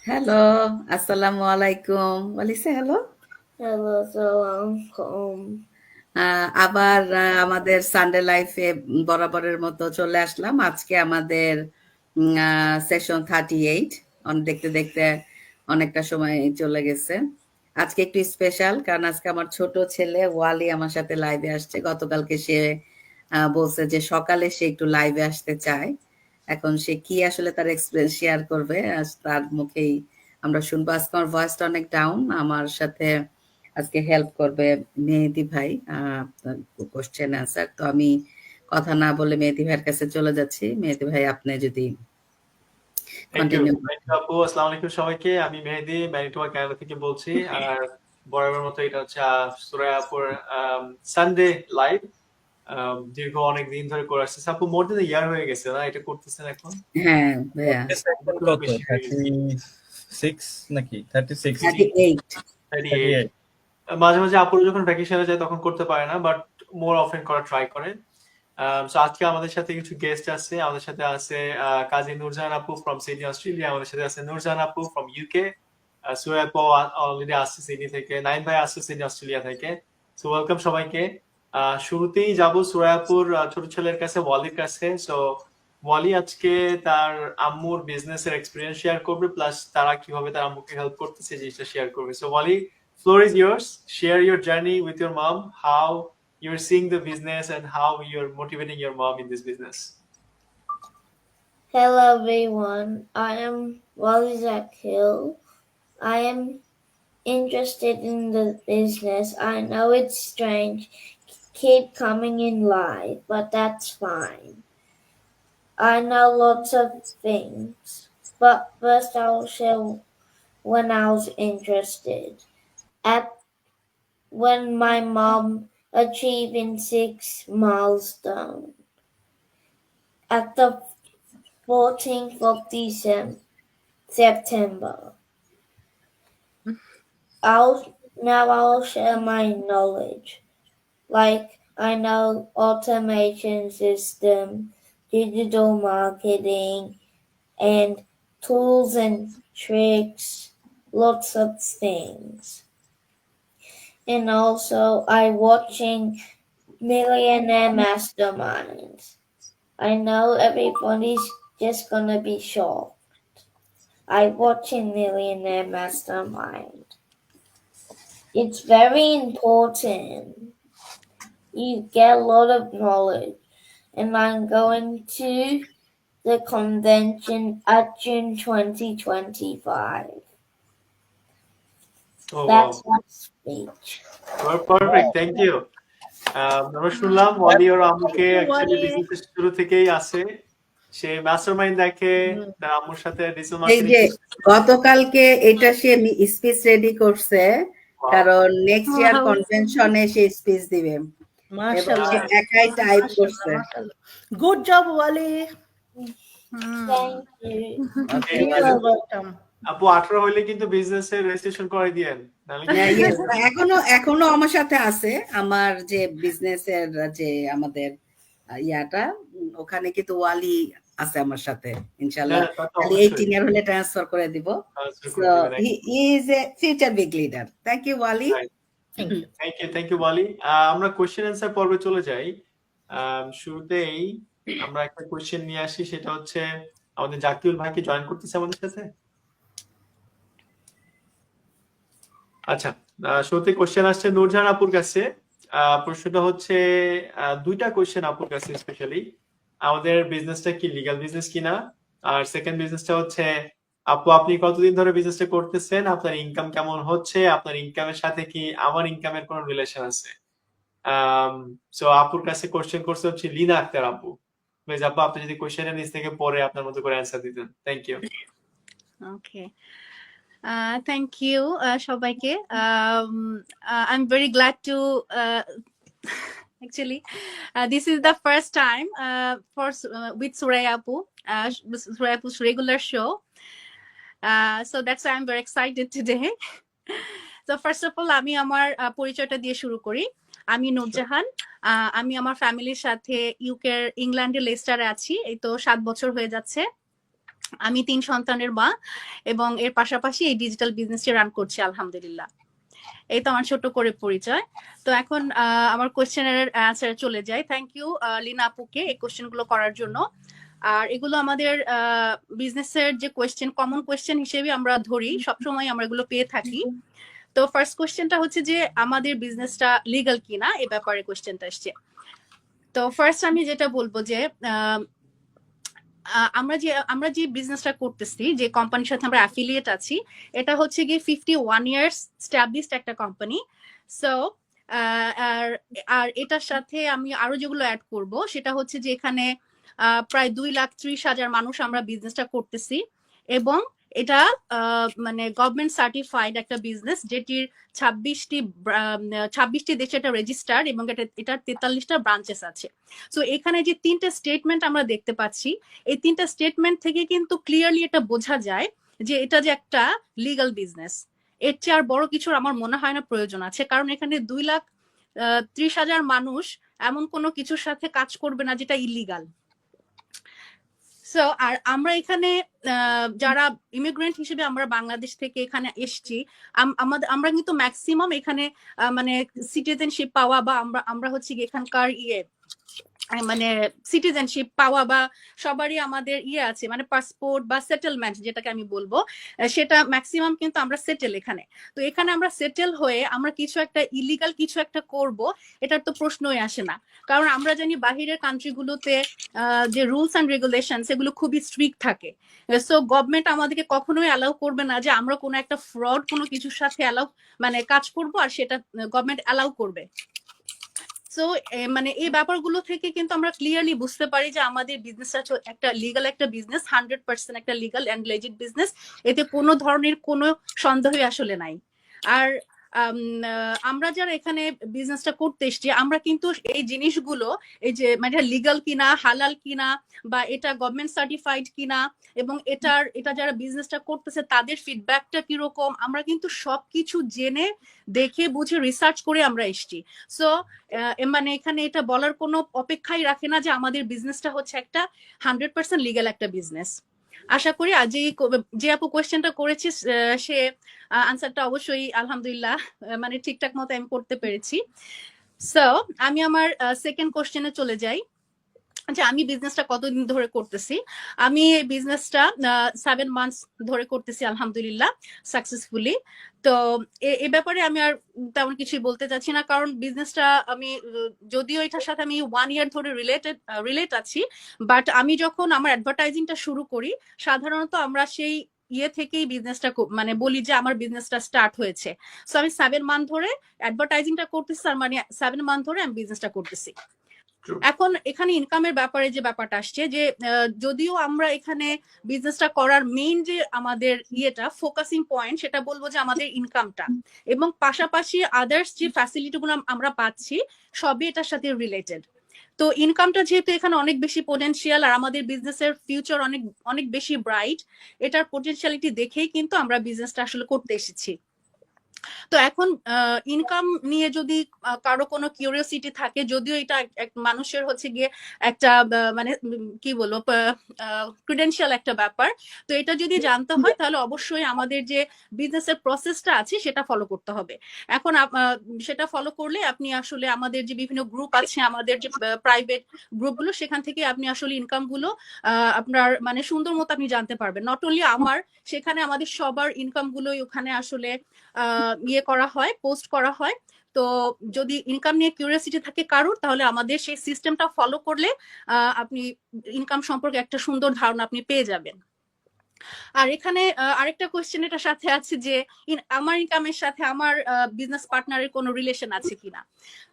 Hello, আসসালামু আলাইকুম। বলিছে হ্যালো। Hello, salam. আবার আমাদের সানডে লাইফে বরাবরের মতো চলে আসলাম। আজকে আমাদের সেশন 38 দেখতে দেখতে অনেকটা সময় চলে গেছে। আজকে একটু স্পেশাল কারণ আজকে আমার ছোট ছেলে ওয়ালি আমার সাথে লাইভে আসছে। গতকালকে সে বলছে যে সকালে সে একটু লাইভে আসতে চায়। এখন সে কি আসলে তার এক্সপিরিয়েন্স শেয়ার করবে আজ তার মুখেই আমরা শুনবো। আজকে আমার ভয়েসটা অনেক ডাউন। আমার সাথে আজকে হেল্প করবে মেহেদি ভাই কোশ্চেন অ্যান্সার। তো আমি কথা না বলে মেহেদি ভাইয়ের কাছে চলে যাচ্ছি। মেহেদি ভাই আপনি যদি থ্যাংক ইউ কন্টিনিউ। আপু। আসসালামু আলাইকুম সবাইকে। আমি মেহেদি ম্যানিটোবা কানাডা থেকে বলছি। আর বরাবর মতো এটা হচ্ছে সুরাইয়া আপুর সানডে লাইভ। দীর্ঘ অনেক দিন ধরে করে আসছে আপু, মোর দেন ইয়ার হয়ে গেছে না এটা করতেছেন এখন? হ্যাঁ ভাইয়া, একটু কত বেশি হয়ে গেছে। 36 নাকি 36 38। 38। মাঝে মাঝে আপুর যখন ভ্যাকেশনে যায় তখন করতে পারে না, বাট মোর অফেন করা ট্রাই করে। সো আজকে আমাদের সাথে কিছু গেস্ট আছে। আমাদের সাথে আছে কাজী নূরজাহান আপু ফ্রম সিডনি অস্ট্রেলিয়া। আমাদের সাথে আছে নূরজাহান আপু ফ্রম ইউকে। সোহেব অলরেডি আসছে সিডনি থেকে। নাইম ভাই আসছে সিডনি অস্ট্রেলিয়া থেকে। সো ওয়েলকাম সবাইকে। শুরুতেই যাব সুরায়াপুর ছোট ছেলের কাছে, ওয়ালির কাছে। সো ওয়ালি আজকে তার আম্মুর বিজনেসের এক্সপিরিয়েন্স শেয়ার করবে, প্লাস তারা কিভাবে তার আম্মুকে হেল্প করতেছে জিনিসটা শেয়ার করবে। So Wali, floor is yours. Share your journey with your mom, how you're seeing the business and how you're motivating your mom in this business. Hello, everyone. I am Wally Hill. I am interested in the business. I know it's strange, keep coming in live, but that's fine. I know lots of things, but first I'll share when I was interested. At when my mom achieving 6 milestone. At the 14th of September. I'll share my knowledge. Like I know automation system, digital marketing, and tools and tricks, lots of things. And also I watching Millionaire Masterminds. I know everybody's just gonna be shocked. I watching Millionaire Mastermind. It's very important. You get a lot of knowledge. And I'm going to the convention at June 2025. Oh, That's wow. my speech. Perfect. Thank you. আমরা শুনলাম ওয়ালি ওর আম্মুকে you, actually Wally. Business শুরু থেকেই আছে। সে mastermind দেখে, তার আম্মুর সাথে ডিজিটাল এই মার্কেটিং। যে গতকালকে এটা সে স্পিচ রেডি করছে কারণ নেক্সট ইয়ার Wow. কনভেনশনে সে স্পিচ দিবে এবং সে Mashallah. একাই টাইপ করছে। Good job, Wally. Thank you. You are welcome. আপু 18 হইলে কিন্তু বিজনেসের রেজিস্ট্রেশন করে দিয়েন, নাহলে Yes, এখনো আমার সাথে আছে। আমার যে বিজনেসের যে আমাদের ইয়াটা ওখানে কিন্তু ওয়ালি আছে আমার সাথে ইনশাআল্লাহ। হ্যাঁ, তা তো খালি অবশ্যই 18 এর হলে ট্রান্সফার করে দিব। ট্রান্সফার So করে দিবেন। he is a future big leader. Thank you, Wally. Thank you. Thank you Wally. আমরা কোশ্চেন অ্যান্সার পর্বে চলে যাই। শুরুতেই আমরা একটা কোশ্চেন নিয়ে আসি, সেটা হচ্ছে আমাদের জাকিউল ভাই কি জয়েন করতেছে আমাদের সাথে? আচ্ছা, শুরুতে কোশ্চেন আসছে নূরজাহান আপুর কাছে। প্রশ্নটা হচ্ছে দুইটা কোশ্চেন আপুর কাছে স্পেশালি। আমাদের বিজনেসটা কি লিগ্যাল বিজনেস কিনা, আর সেকেন্ড বিজনেসটা হচ্ছে আপু আপনি কতদিন ধরে বিজনেসটা করতেছেন, আপনার ইনকাম কেমন হচ্ছে, আপনার ইনকামের সাথে কি আমার ইনকামের কোনো রিলেশন আছে। সো আপুর কাছে কোশ্চেন করছে হচ্ছে লিনা আক্তার আপু। প্লিজ আপু আপনি যদি কোশ্চেনের নিচ থেকে পড়ে আপনার মতো করে অ্যান্সার দিতেন। Thank you. Okay, thank you সবাইকে। I'm very glad to actually this is the first time with Suraya Apu, Suraya Apu's regular show, so that's why I'm very excited today. So first of all আমি আমার পরিচয়টা দিয়ে শুরু করি। আমি নূরজাহান। আমি আমার ফ্যামিলির সাথে ইউকের ইংল্যান্ডের লেস্টারে আছি। এই তো 7 বছর হয়ে যাচ্ছে। আমি 3 সন্তানের মা এবং এর পাশাপাশি এই ডিজিটাল বিজনেসটি রান করছি আলহামদুলিল্লাহ। এই তো আমার ছোট করে পরিচয়। তো এখন আমার কোশ্চেনের অ্যান্সারে চলে যাই। থ্যাংক ইউ লিনা আপুকে এই কোশ্চেনগুলো করার জন্য। আর এগুলো আমাদের বিজনেসের যে কোয়েশ্চেন, কমন কোয়েশ্চেন হিসেবে আমরা ধরি, সবসময় আমরা এগুলো পেয়ে থাকি। তো ফার্স্ট কোয়েশ্চেনটা হচ্ছে যে আমাদের বিজনেসটা লিগ্যাল কিনা, এই ব্যাপারে কোয়েশ্চেনটা আসছে। তো ফার্স্ট আমি যেটা বলবো যে আমরা যে বিজনেসটা করতেছি, যে কোম্পানির সাথে আমরা অ্যাফিলিয়েট আছি, এটা হচ্ছে গিয়ে 51 ইয়ার্স স্ট্যাবলিশড একটা কোম্পানি। সো আর এটার সাথে আমি আরো যেগুলো অ্যাড করব সেটা হচ্ছে যে এখানে প্রায় 2,30,000 মানুষ আমরা বিজনেসটা করতেছি এবং এটা মানে গভর্নমেন্ট সার্টিফাইড একটা বিজনেস, যেটির 26টি দেশে এটা রেজিস্টার্ড এবং এটার 43টা ব্রাঞ্চেস আছে। সো এখানে যে 3টে স্টেটমেন্ট আমরা দেখতে পাচ্ছি, এই 3টা স্টেটমেন্ট থেকে কিন্তু ক্লিয়ারলি এটা বোঝা যায় যে এটা যে একটা লিগ্যাল বিজনেস। এর চেয়ে আর বড় কিছুর আমার মনে হয় না প্রয়োজন আছে, কারণ এখানে 2,30,000 মানুষ এমন কোনো কিছুর সাথে কাজ করবে না যেটা ইলিগাল। সো আর আমরা এখানে যারা ইমিগ্রেন্ট হিসেবে আমরা বাংলাদেশ থেকে এখানে এসছি, আমরা কিন্তু ম্যাক্সিমাম এখানে মানে সিটিজেনশিপ পাওয়া বা আমরা হচ্ছে এখানকার মানে সিটিজেনশিপ পাওয়া বা সবারই আমাদের আছে, মানে পাসপোর্ট বা সেটেলমেন্ট যেটাকে আমি বলবো, সেটা ম্যাক্সিমাম কিন্তু আমরা সেটেল এখানে। তো এখানে আমরা সেটেল হয়ে আমরা কিছু একটা ইলিগাল কিছু একটা করব, এটার তো প্রশ্নই আসে না। কারণ আমরা জানি বাহিরের কান্ট্রিগুলোতে যে রুলস অ্যান্ড রেগুলেশন সেগুলো খুবই স্ট্রিক্ট থাকে। সো গভর্নমেন্ট আমাদেরকে কখনোই অ্যালাউ করবে না যে আমরা কোনো একটা ফ্রড কোনো কিছুর সাথে মানে কাজ করব আর সেটা গভর্নমেন্ট অ্যালাউ করবে। সো মানে এই ব্যাপারগুলো থেকে কিন্তু আমরা ক্লিয়ারলি বুঝতে পারি যে আমাদের বিজনেসটা একটা লিগাল একটা বিজনেস, 100% একটা লিগাল অ্যান্ড লেজিট বিজনেস। এতে কোনো ধরনের কোনো সন্দেহই আসলে নাই। আর আমরা যারা এখানে বিজনেসটা করতে এসছি, আমরা কিন্তু এই জিনিসগুলো, এই যে মানে লিগাল কিনা, হালাল কিনা, বা এটা গভর্নমেন্ট সার্টিফাইড কিনা, এবং এটা যারা বিজনেসটা করতেছে তাদের ফিডব্যাকটা কিরকম, আমরা কিন্তু সবকিছু জেনে দেখে বুঝে রিসার্চ করে আমরা এসছি। সো মানে এখানে এটা বলার কোনো অপেক্ষাই রাখে না যে আমাদের বিজনেসটা হচ্ছে একটা 100% লিগ্যাল একটা বিজনেস। আশা করি আজ যে আপু কোয়েশ্চেনটা করেছে সে আনসারটা অবশ্যই আলহামদুলিল্লাহ মানে ঠিকঠাক মতো আমি করতে পেরেছি। সো আমি আমার সেকেন্ড কোয়েশ্চেনে চলে যাই। আচ্ছা, আমি বিজনেসটা কতদিন ধরে করতেছি? আমি এই বিজনেসটা 7 মান্থস ধরে করতেছি আলহামদুলিল্লাহ সাকসেসফুলি। তো এই ব্যাপারে আমি আর তেমন কিছুই বলতে চাচ্ছি না, কারণ বিজনেসটা আমি যদিও এটার সাথে আমি 1 ইয়ার ধরে রিলেট আছি, বাট আমি যখন আমার অ্যাডভার্টাইজিংটা শুরু করি, সাধারণত আমরা সেই থেকেই বিজনেসটা মানে বলি যে আমার বিজনেসটা স্টার্ট হয়েছে। সো আমি 7 মান্থ ধরে অ্যাডভার্টাইজিংটা করতেছি, আর মানে 7 মান্থ ধরে আমি বিজনেসটা করতেছি। এখন এখানে ইনকামের ব্যাপারে যে ব্যাপারটা আসছে, যে যদিও আমরা এখানে বিজনেসটা করার মেইন যে আমাদের ফোকাসিং পয়েন্ট, সেটা বলবো যে আমাদের ইনকামটা, এবং পাশাপাশি আদার্স যে ফ্যাসিলিটিগুলো আমরা পাচ্ছি সবই এটার সাথে রিলেটেড। তো ইনকামটা যেহেতু এখানে অনেক বেশি পোটেনশিয়াল আর আমাদের বিজনেসের ফিউচার অনেক অনেক বেশি ব্রাইট, এটার পোটেনশিয়ালিটি দেখেই কিন্তু আমরা বিজনেসটা আসলে করতে এসেছি। তো এখন ইনকাম নিয়ে যদি কারো কোনো কিউরিওসিটি থাকে, যদিও এটা মানুষের হচ্ছে গিয়ে একটা মানে কি বলবো ক্রিডেন্সিয়াল একটা ব্যাপার, তো এটা যদি জানতে হয় তাহলে অবশ্যই আমাদের যে বিজনেসের প্রসেসটা আছে সেটা ফলো করতে হবে। এখন সেটা ফলো করলে আপনি আসলে আমাদের যে বিভিন্ন গ্রুপ আছে, আমাদের যে প্রাইভেট গ্রুপগুলো, সেখান থেকে আপনি আসলে ইনকাম গুলো আপনার মানে সুন্দর মতো আপনি জানতে পারবেন। নট অনলি আমার, সেখানে আমাদের সবার ইনকাম গুলোই ওখানে আসলে করা হয়, পোস্ট করা হয়। তো যদি ইনকাম নিয়ে কিউরিওসিটি থাকে কারোর, তাহলে আমাদের সেই সিস্টেমটা ফলো করলে আপনি ইনকাম সম্পর্কে একটা সুন্দর ধারণা আপনি পেয়ে যাবেন। আর এখানে আরেকটা কোয়েশ্চেন এটার সাথে আছে যে আমার ইনকামের সাথে আমার বিজনেস পার্টনারের কোনো রিলেশন আছে কিনা।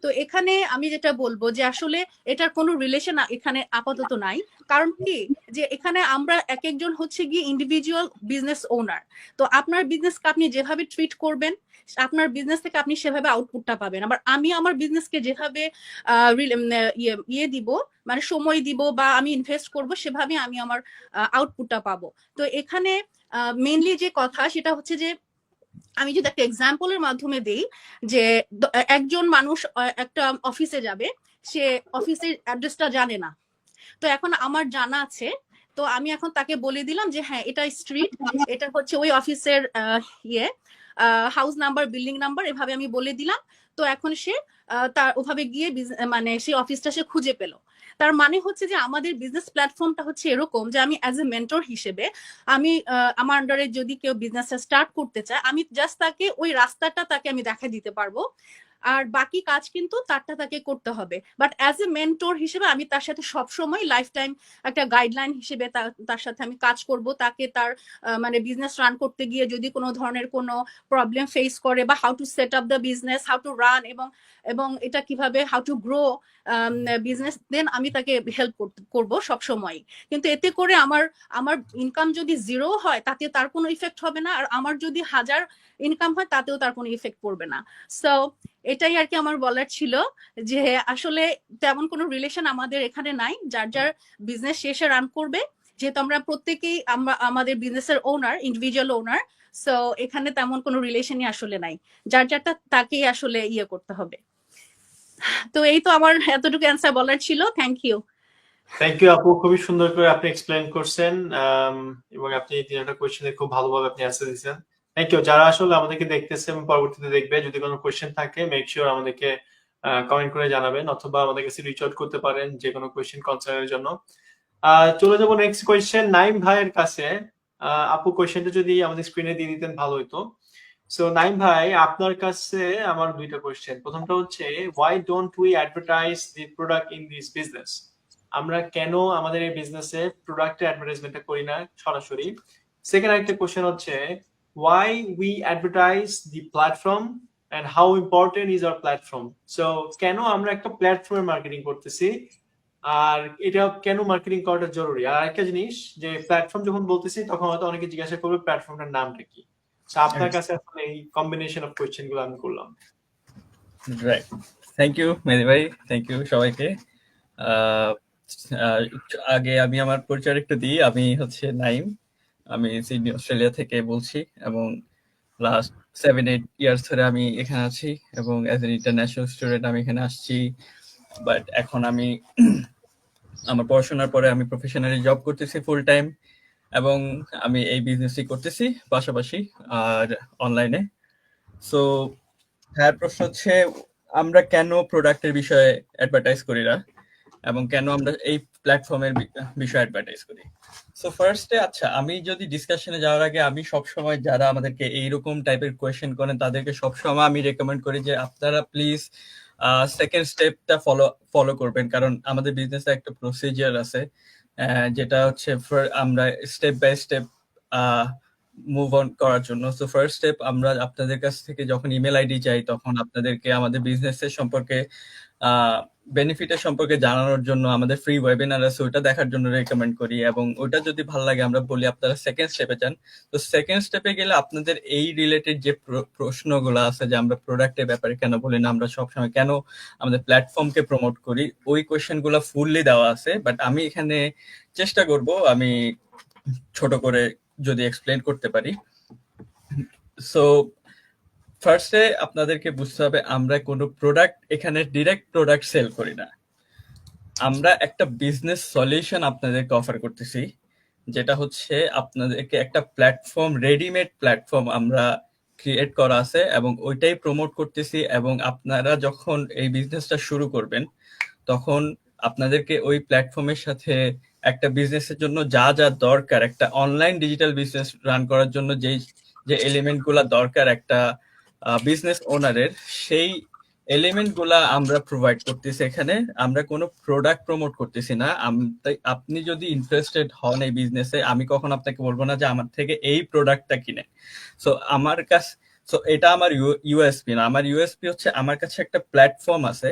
তো এখানে আমি যেটা বলবো যে আসলে এটার কোনো রিলেশন এখানে আপাতত নাই। কারণ কি, যে এখানে আমরা এক একজন হচ্ছে গিয়ে ইন্ডিভিজুয়াল বিজনেস ওনার। তো আপনার বিজনেসকে আপনি যেভাবে ট্রিট করবেন, আপনার বিজনেস থেকে আপনি সেভাবে আউটপুটটা পাবেন। আবার আমি আমার বিজনেসকে যেভাবে দিব, মানে সময় দিব বা আমি ইনভেস্ট করব, সেভাবে আমি আমার আউটপুটটা পাবো। তো এখানে মেইনলি যে কথা সেটা হচ্ছে যে আমি যদি একটা এক্সাম্পলের মাধ্যমে দেই, যে একজন মানুষ একটা অফিসে যাবে, সে অফিসের অ্যাড্রেসটা জানে না। তো এখন আমার জানা আছে তো আমি এখন তাকে বলে দিলাম যে হ্যাঁ এটা স্ট্রিট, এটা হচ্ছে ওই অফিসের ইয়ে হাউস নাম্বার, বিল্ডিং নাম্বার, এভাবে আমি বলে দিলাম। তো এখন সে তার ওভাবে গিয়ে মানে সেই অফিসটা সে খুঁজে পেল। তার মানে হচ্ছে যে আমাদের বিজনেস প্ল্যাটফর্মটা হচ্ছে এরকম যে আমি অ্যাজ এ মেন্টর হিসেবে আমি আমার আন্ডারে যদি কেউ বিজনেসটা স্টার্ট করতে চায়, আমি জাস্ট তাকে ওই রাস্তাটা তাকে আমি দেখা দিতে পারবো, আর বাকি কাজ কিন্তু তারটা তাকে করতে হবে। বাট অ্যাজ এ মেন্টর হিসেবে আমি তার সাথে সবসময় লাইফ টাইম একটা গাইডলাইন হিসেবে তার সাথে আমি কাজ করব। তাকে তার মানে বিজনেস রান করতে গিয়ে যদি কোনো ধরনের কোনো প্রবলেম ফেস করে, বা how to set up the business, how to run, এবং এটা কিভাবে হাউ টু গ্রো বিজনেস, দেন আমি তাকে হেল্প করব সব সময়। কিন্তু এতে করে আমার ইনকাম যদি জিরো হয় তাতে তার কোনো ইফেক্ট হবে না, আর আমার যদি 1000 ইনকাম হয় তাতেও তার কোনো ইফেক্ট পড়বে না। সো এটাই আর কি আমার বলার ছিল, যে আসলে তেমন কোনো রিলেশন আমাদের এখানে নাই, যার যার বিজনেস শেষে রান করবে, যেহেতু আমরা প্রত্যেকেই আমাদের বিজনেসের ওনার, ইন্ডিভিজুয়াল ওনার। সো এখানে তেমন কোনো রিলেশনই আসলে নাই, যার যারটা তাকেই আসলে ইয়ে করতে হবে। তো এই তো আমার এতটুকু অ্যান্সার বলার ছিল। Thank you. থ্যাংক ইউ আপু, খুবই সুন্দর করে আপনি এক্সপ্লেন করছেন, এবং আপনি এই তিনটা কোয়েশ্চেনের খুব ভালোভাবে আপনি অ্যান্সার দিয়েছেন। Thank you. যারা আসলে আমাদেরকে দেখতেছে এবং পরবর্তীতে দেখবে, যদি কোনো কোয়েশ্চেন থাকে মেক শিওর আমাদেরকে কমেন্ট করে জানাবেন, অথবা আমাদের কাছে রিচ আউট করতে পারেন যে কোনো কোয়েশ্চেন কনসার্নের জন্য। চলে যাবো নেক্সট কোয়েশ্চেন নাইম ভাইয়ের কাছে। আপু কোয়েশ্চেনটা যদি আমাদের স্ক্রিনে দিয়ে দিতেন ভালো হতো। সো নাইম ভাই, আপনার কাছে আমার দুইটা কোয়েশ্চেন। প্রথমটা হচ্ছে, why don't we advertise the product in this business? আমরা কেন আমাদের এই বিজনেসে প্রোডাক্টের অ্যাডভার্টাইজমেন্টটা করি না সরাসরি? সেকেন্ড আরেকটা কোয়েশ্চেন হচ্ছে, why we advertise the platform and how important is our platform? So কেন আমরা একটা প্ল্যাটফর্মের মার্কেটিং করতেছি, আর এটা কেন মার্কেটিং করাটা জরুরি? আর একটা জিনিস, যে প্ল্যাটফর্ম যখন বলতেছি তখন হয়তো অনেকে জিজ্ঞাসা করবে প্ল্যাটফর্মটার নামটা কি। So, আপনার কাছে আসলে এই কম্বিনেশন অফ কোয়েশ্চেন গুলো আমি করলাম। রাইট, থ্যাংক ইউ মেহেদি ভাই, থ্যাংক ইউ সবাইকে। আহ, আহ, আগে আমি আমার পরিচয় একটু দিই। আমি হচ্ছে নাইম, আমি সিডনি অস্ট্রেলিয়া থেকে বলছি, এবং লাস্ট 7-8 ইয়ার্স ধরে আমি এখানে আছি, এবং অ্যাজ এন ইন্টারন্যাশনাল স্টুডেন্ট আমি এখানে আসছি। বাট এখন আমি আমার পড়াশোনার পরে আমি প্রফেশনালি জব করতেছি ফুল টাইম, এবং আমি এই বিজনেসই করতেছি পাশাপাশি আর অনলাইনে। সো হ্যাঁ, প্রশ্ন হচ্ছে আমরা কেন প্রোডাক্টের বিষয়ে অ্যাডভার্টাইজ করি না, এবং কেন আমরা এই প্ল্যাটফর্মের বিষয়ে অ্যাডভার্টাইজ করি। সো ফার্স্টে, আচ্ছা, আমি যদি ডিসকাশনে যাওয়ার আগে আমি সবসময় যারা আমাদেরকে এইরকম টাইপের কোয়েশ্চেন করেন তাদেরকে সবসময় আমি রেকমেন্ড করি যে আপনারা প্লিজ সেকেন্ড স্টেপটা ফলো করবেন, কারণ আমাদের বিজনেসে একটা প্রসিজার আছে, যেটা হচ্ছে আমরা step by step move on করার জন্য। সো ফার্স্ট স্টেপ, আমরা আপনাদের কাছ থেকে যখন ইমেল আইডি চাই তখন আপনাদেরকে আমাদের বিজনেসের সম্পর্কে বেনিফিটের সম্পর্কে জানানোর জন্য আমাদের ফ্রি ওয়েবিনার আছে, ওটা দেখার জন্য রেকমেন্ড করি, এবং ওটা যদি ভালো লাগে আমরা বলি আপনারা সেকেন্ড স্টেপে যান। তো সেকেন্ড স্টেপে গেলে আপনাদের এই রিলেটেড যে প্রশ্নগুলো আছে, যে আমরা প্রোডাক্টের ব্যাপারে কেন বলি না, আমরা সবসময় কেন আমাদের প্ল্যাটফর্মকে প্রমোট করি, ওই কোয়েশ্চেনগুলো ফুললি দেওয়া আছে। বাট আমি এখানে চেষ্টা করব আমি ছোট করে যদি এক্সপ্লেন করতে পারি। সো ফার্স্টে আপনাদেরকে বুঝতে হবে আমরা কোনো প্রোডাক্ট এখানে ডিরেক্ট প্রোডাক্ট সেল করি না, আমরা একটা বিজনেস সলিউশন আপনাদেরকে অফার করতেছি, যেটা হচ্ছে আপনাদেরকে একটা প্ল্যাটফর্ম, রেডিমেড প্ল্যাটফর্ম আমরা ক্রিয়েট করা আছে এবং ওইটাই প্রমোট করতেছি। এবং আপনারা যখন এই বিজনেসটা শুরু করবেন তখন আপনাদেরকে ওই প্ল্যাটফর্মের সাথে একটা বিজনেসের জন্য যা যা দরকার, একটা অনলাইন ডিজিটাল বিজনেস রান করার জন্য যে এলিমেন্টগুলো দরকার একটা বিজনেস ওনারের, সেই এলিমেন্টগুলা আমরা প্রোভাইড করতেছি। এখানে আমরা কোনো প্রোডাক্ট প্রমোট করতেছি না। তাই আপনি যদি ইন্টারেস্টেড হন এই বিজনেসে, আমি কখন আপনাকে বলবো না যে আমার থেকে এই প্রোডাক্টটা কিনে। সো আমার কাছে, সো এটা আমার ইউএসপি না, আমার ইউএসপি হচ্ছে আমার কাছে একটা প্ল্যাটফর্ম আছে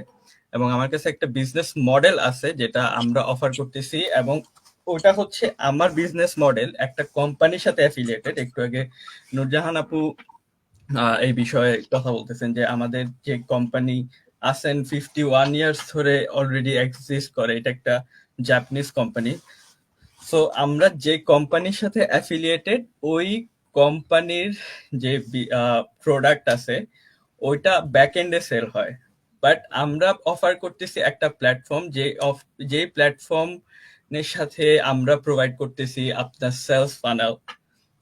এবং আমার কাছে একটা বিজনেস মডেল আছে যেটা আমরা অফার করতেছি, এবং ওটা হচ্ছে আমার বিজনেস মডেল একটা কোম্পানির সাথে অ্যাফিলিয়েটেড। একটু আগে নূরজাহান আপু এই বিষয়ে কথা বলতেছেন যে আমাদের যে কোম্পানি আছেন 51 ইয়ার্স ধরে অলরেডি এক্সিস্ট করে, এটা একটা জাপানিজ কোম্পানি। সো আমরা যে কোম্পানির সাথে অ্যাফিলিয়েটেড, ওই কোম্পানির যে প্রোডাক্ট আছে ওইটা ব্যাক এন্ডে সেল হয়। বাট আমরা অফার করতেছি একটা প্ল্যাটফর্ম, যে প্ল্যাটফর্ম এর সাথে আমরা প্রোভাইড করতেছি আপনার সেলস ফানেল,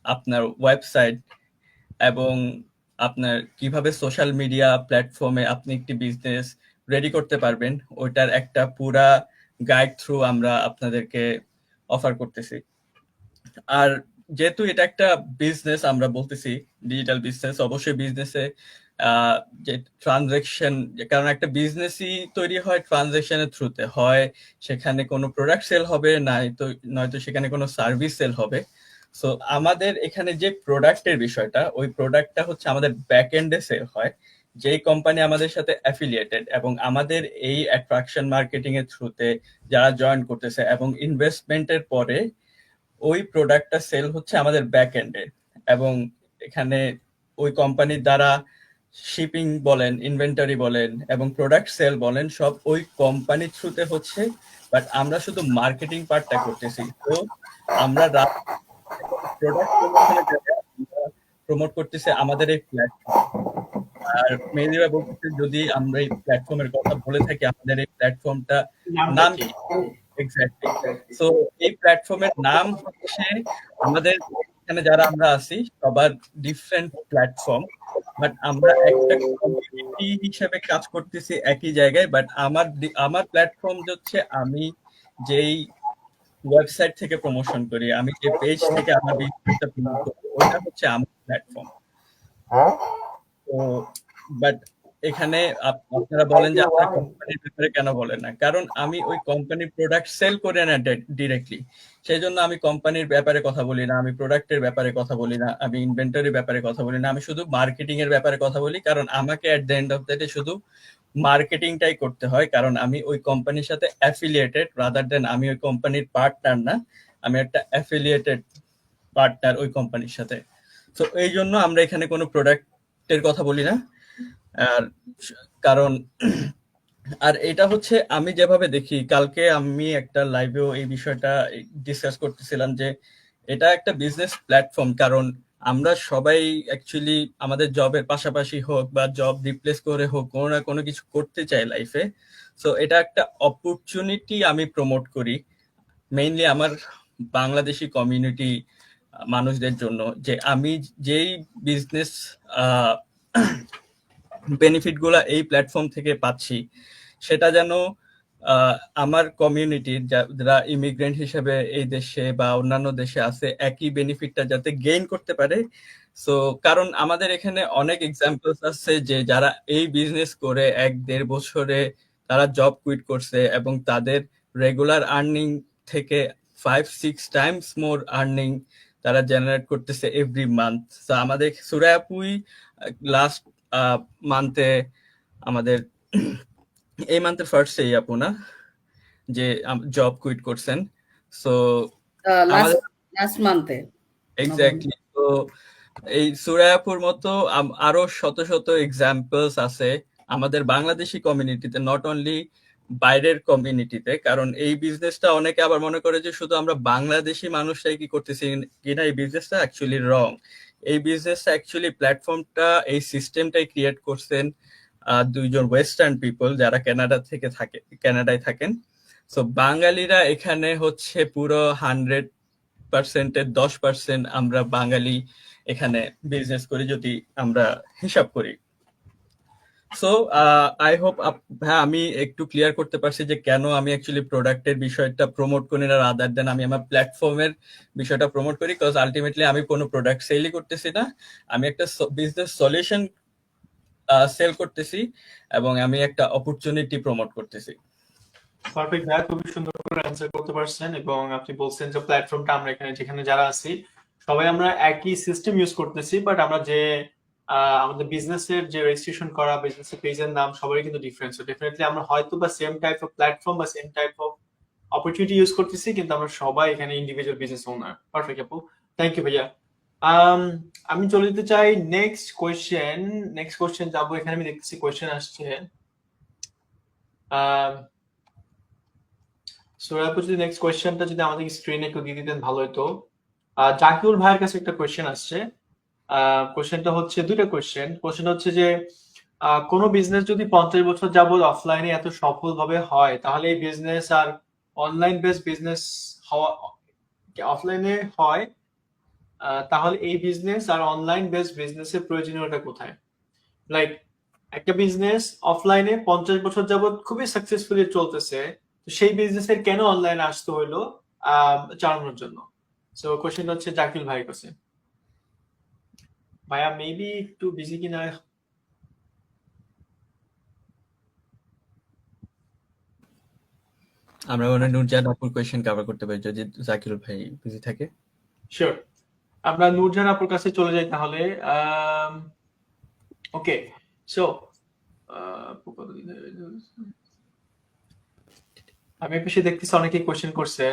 আপনার ওয়েবসাইট এবং আপনার কিভাবে সোশ্যাল মিডিয়া প্ল্যাটফর্মে আপনি একটি বিজনেস রেডি করতে পারবেন ওইটার একটা পুরা গাইড থ্রু আমরা আপনাদেরকে অফার করতেছি। আর যেহেতু এটা একটা বিজনেস, আমরা বলতেছি ডিজিটাল বিজনেস, অবশ্যই বিজনেসে যে ট্রানজাকশন, কারণ একটা বিজনেসই তৈরি হয় ট্রানজাকশনের থ্রুতে, হয় সেখানে কোনো প্রোডাক্ট সেল হবে, নয়তো সেখানে কোনো সার্ভিস সেল হবে। সো আমাদের এখানে যে প্রোডাক্টের বিষয়টা, ওই প্রোডাক্টটা হচ্ছে আমাদের ব্যাক এন্ডে সেল হয়, যেই কোম্পানি আমাদের সাথে অ্যাফিলিয়েটেড এবং আমাদের এই অ্যাট্রাকশন মার্কেটিং এর থ্রুতে যারা জয়েন করতেছে এবং ইনভেস্টমেন্টের পরে ওই প্রোডাক্টটা সেল হচ্ছে আমাদের ব্যাক এন্ডে, এবং এখানে ওই কোম্পানির দ্বারা শিপিং বলেন, ইনভেন্টরি বলেন এবং প্রোডাক্ট সেল বলেন, সব ওই কোম্পানির থ্রুতে হচ্ছে, বাট আমরা শুধু মার্কেটিং পার্টটা করতেছি। তো আমরা প্রোডাক্ট প্রমোট করতেছি আমাদের এই প্ল্যাটফর্ম। আর মেহেদিরা বলতেছে যদি আমরা এই প্ল্যাটফর্মের কথা বলে থাকি, আমাদের এই প্ল্যাটফর্মটা নাম কি? এক্স্যাক্টলি। সো এই প্ল্যাটফর্মের নাম হচ্ছে, আমাদের এখানে যারা আমরা আছি সবার ডিফারেন্ট প্ল্যাটফর্ম, বাট আমরা একটা কমিউনিটি হিসেবে কাজ করতেছি একই জায়গায়। বাট আমার প্ল্যাটফর্ম হচ্ছে আমি যেই ওয়েবসাইট থেকে প্রমোশন করি, আমি যে পেজ থেকে আমার বিজনেসটা প্রমোট করি, ওটা হচ্ছে আমার প্ল্যাটফর্ম। তো বাট এখানে আপনারা বলেন যে আপনার কোম্পানির ব্যাপারে কেন বলেন না, কারণ আমি ওই কোম্পানির প্রোডাক্ট সেল করে না ডিরেক্টলি, সেই জন্য আমি কোম্পানির ব্যাপারে কথা বলি না, আমি প্রোডাক্টের ব্যাপারে কথা বলি না, আমি ইনভেন্টরির ব্যাপারে কথা বলি না, আমি শুধু মার্কেটিং এর ব্যাপারে কথা বলি। কারণ আমাকে at the end of the day শুধু মার্কেটিংটাই করতে হয়, কারণ আমি ওই কোম্পানির সাথে অ্যাফিলিয়েটেড রাদার দেন আমি ওই কোম্পানির পার্টনার না, আমি একটা অ্যাফিলিয়েটেড পার্টনার ওই কোম্পানির সাথে। তো এই জন্য আমরা এখানে কোনো প্রোডাক্টের কথা বলি না। আর কারণ আর এটা হচ্ছে আমি যেভাবে দেখি, কালকে আমি একটা লাইভেও এই বিষয়টা ডিসকাস করতেছিলাম যে এটা একটা বিজনেস প্ল্যাটফর্ম, কারণ আমরা সবাই অ্যাকচুয়ালি আমাদের জবের পাশাপাশি হোক বা জব রিপ্লেস করে হোক, কোনো না কোনো কিছু করতে চাই লাইফে। সো এটা একটা অপরচুনিটি আমি প্রমোট করি মেইনলি আমার বাংলাদেশি কমিউনিটি মানুষদের জন্য, যে আমি যেই বিজনেস বেনিফিট গুলা এই প্ল্যাটফর্ম থেকে পাচ্ছি, সেটা যেন আমার কমিউনিটির যারা ইমিগ্রেন্ট হিসেবে এই দেশে বা অন্যান্য দেশে আছে একই বেনিফিটটা যাতে গেইন করতে পারে। সো কারণ আমাদের এখানে অনেক এক্সাম্পলস আছে যে যারা এই বিজনেস করে 1-1.5 বছরে তারা জব কুইট করছে এবং তাদের রেগুলার আর্নিং থেকে 5-6 টাইমস মোর আর্নিং তারা জেনারেট করতেছে এভরি মান্থ। তো আমাদের সুরাইয়া আপুই লাস্ট মান্থে, আমাদের এই মান্থের ফার্স্টেই আপু না, যে জব কুইট করছেন। সো লাস্ট মান্থে এক্স্যাক্টলি। তো এই সুরাইয়াপুর মতো আরো শত শত এক্সাম্পলস আছে আমাদের বাংলাদেশি কমিউনিটিতে, নট অনলি বাইরের কমিউনিটিতে। কারণ এই বিজনেসটা অনেকে আবার মনে করে যে শুধু আমরা বাংলাদেশি মানুষরাই কি করতেছি কিনা, এই বিজনেসটা অ্যাকচুয়ালি রং। এই বিজনেসটা অ্যাকচুয়ালি প্ল্যাটফর্মটা, এই সিস্টেমটাই ক্রিয়েট করছেন দুইজন ওয়েস্টার্ন পিপল যারা কানাডায় থাকেন। সো বাঙালিরা এখানে হচ্ছে পুরো 100%-এর 10% আমরা বাঙালি এখানে বিজনেস করি, যদি আমরা হিসাব করি। সো আই হোপ হ্যাঁ আমি একটু ক্লিয়ার করতে পারছি যে কেন আমি অ্যাকচুয়ালি প্রোডাক্টের বিষয়টা প্রমোট করি না রাদার দেন আমি আমার প্ল্যাটফর্মের বিষয়টা প্রমোট করি। বিকজ আলটিমেটলি আমি কোনো প্রোডাক্ট সেলই করতেছি না, আমি একটা বিজনেস সলিউশন সেল করতেছি এবং আমি একটা অপরচুনিটি প্রমোট করতেছি। পারফেক্ট ভাই, খুবই সুন্দর করে অ্যান্সার করতে পারছেন। এবং আপনি বলছেন যে প্ল্যাটফর্মটা আমরা এখানে যেখানে যারা আছি সবাই আমরা একই সিস্টেম ইউজ করতেছি, বাট আমরা যে আমাদের বিজনেসের যে রেজিস্ট্রেশন করা বিজনেসের পেজের নাম সবারই কিন্তু ডিফারেন্স। সো ডেফিনেটলি আমরা হয়তো বা সেম টাইপ অফ প্ল্যাটফর্ম বা same type of opportunity use করতেছি, কিন্তু আমরা সবাই এখানে ইন্ডিভিজুয়াল বিজনেস ওনার। পারফেক্ট আপু, থ্যাংক ইউ ভাইয়া। আমি চলে যেতে চাই নেক্সট কোয়েশ্চেন যাবো। এখানে আমি দেখতেছি কোয়েশ্চেন আসছে। সোরাপু যদি নেক্সট কোয়েশ্চেনটা যদি আমাদের স্ক্রিনে একটু দিয়ে দিতেন ভালো হতো। জাকিউল ভাইয়ের কাছে একটা কোয়েশ্চেন আসছে। কোয়েশ্চেনটা হচ্ছে দুইটা কোয়েশ্চেন হচ্ছে যে কোনো বিজনেস যদি 50 বছর যাবত অফলাইনে এত সফলভাবে হয়, তাহলে এই বিজনেস আর অনলাইন বেস বিজনেস হওয়া অফলাইনে হয়, তাহলে এই বিজনেস আর অনলাইন বেস বিজনেসের প্রয়োজনীয়তা কোথায়? লাইক একটা বিজনেস অফলাইনে 50 বছর যাবত খুবই সাকসেসফুলি চলতেছে, তো সেই বিজনেসের কেন অনলাইনে আসতে হইলো চালানোর জন্য? সো কোশ্চেন হচ্ছে জাকিল ভাই কাছে। ভাইয়া মেবি একটু বিজি কিনা। আমরা মনে হয় নূরজাহান আপুর কোয়েশ্চেন কভার করতে পারি যদি জাকির ভাই বিজি থাকে। শিওর, আমরা নূরজাহান আপুর কাছে চলে যাই তাহলে। ওকে, সো আমি পেশে দেখতেছি অনেকেই কোয়েশ্চেন করছে।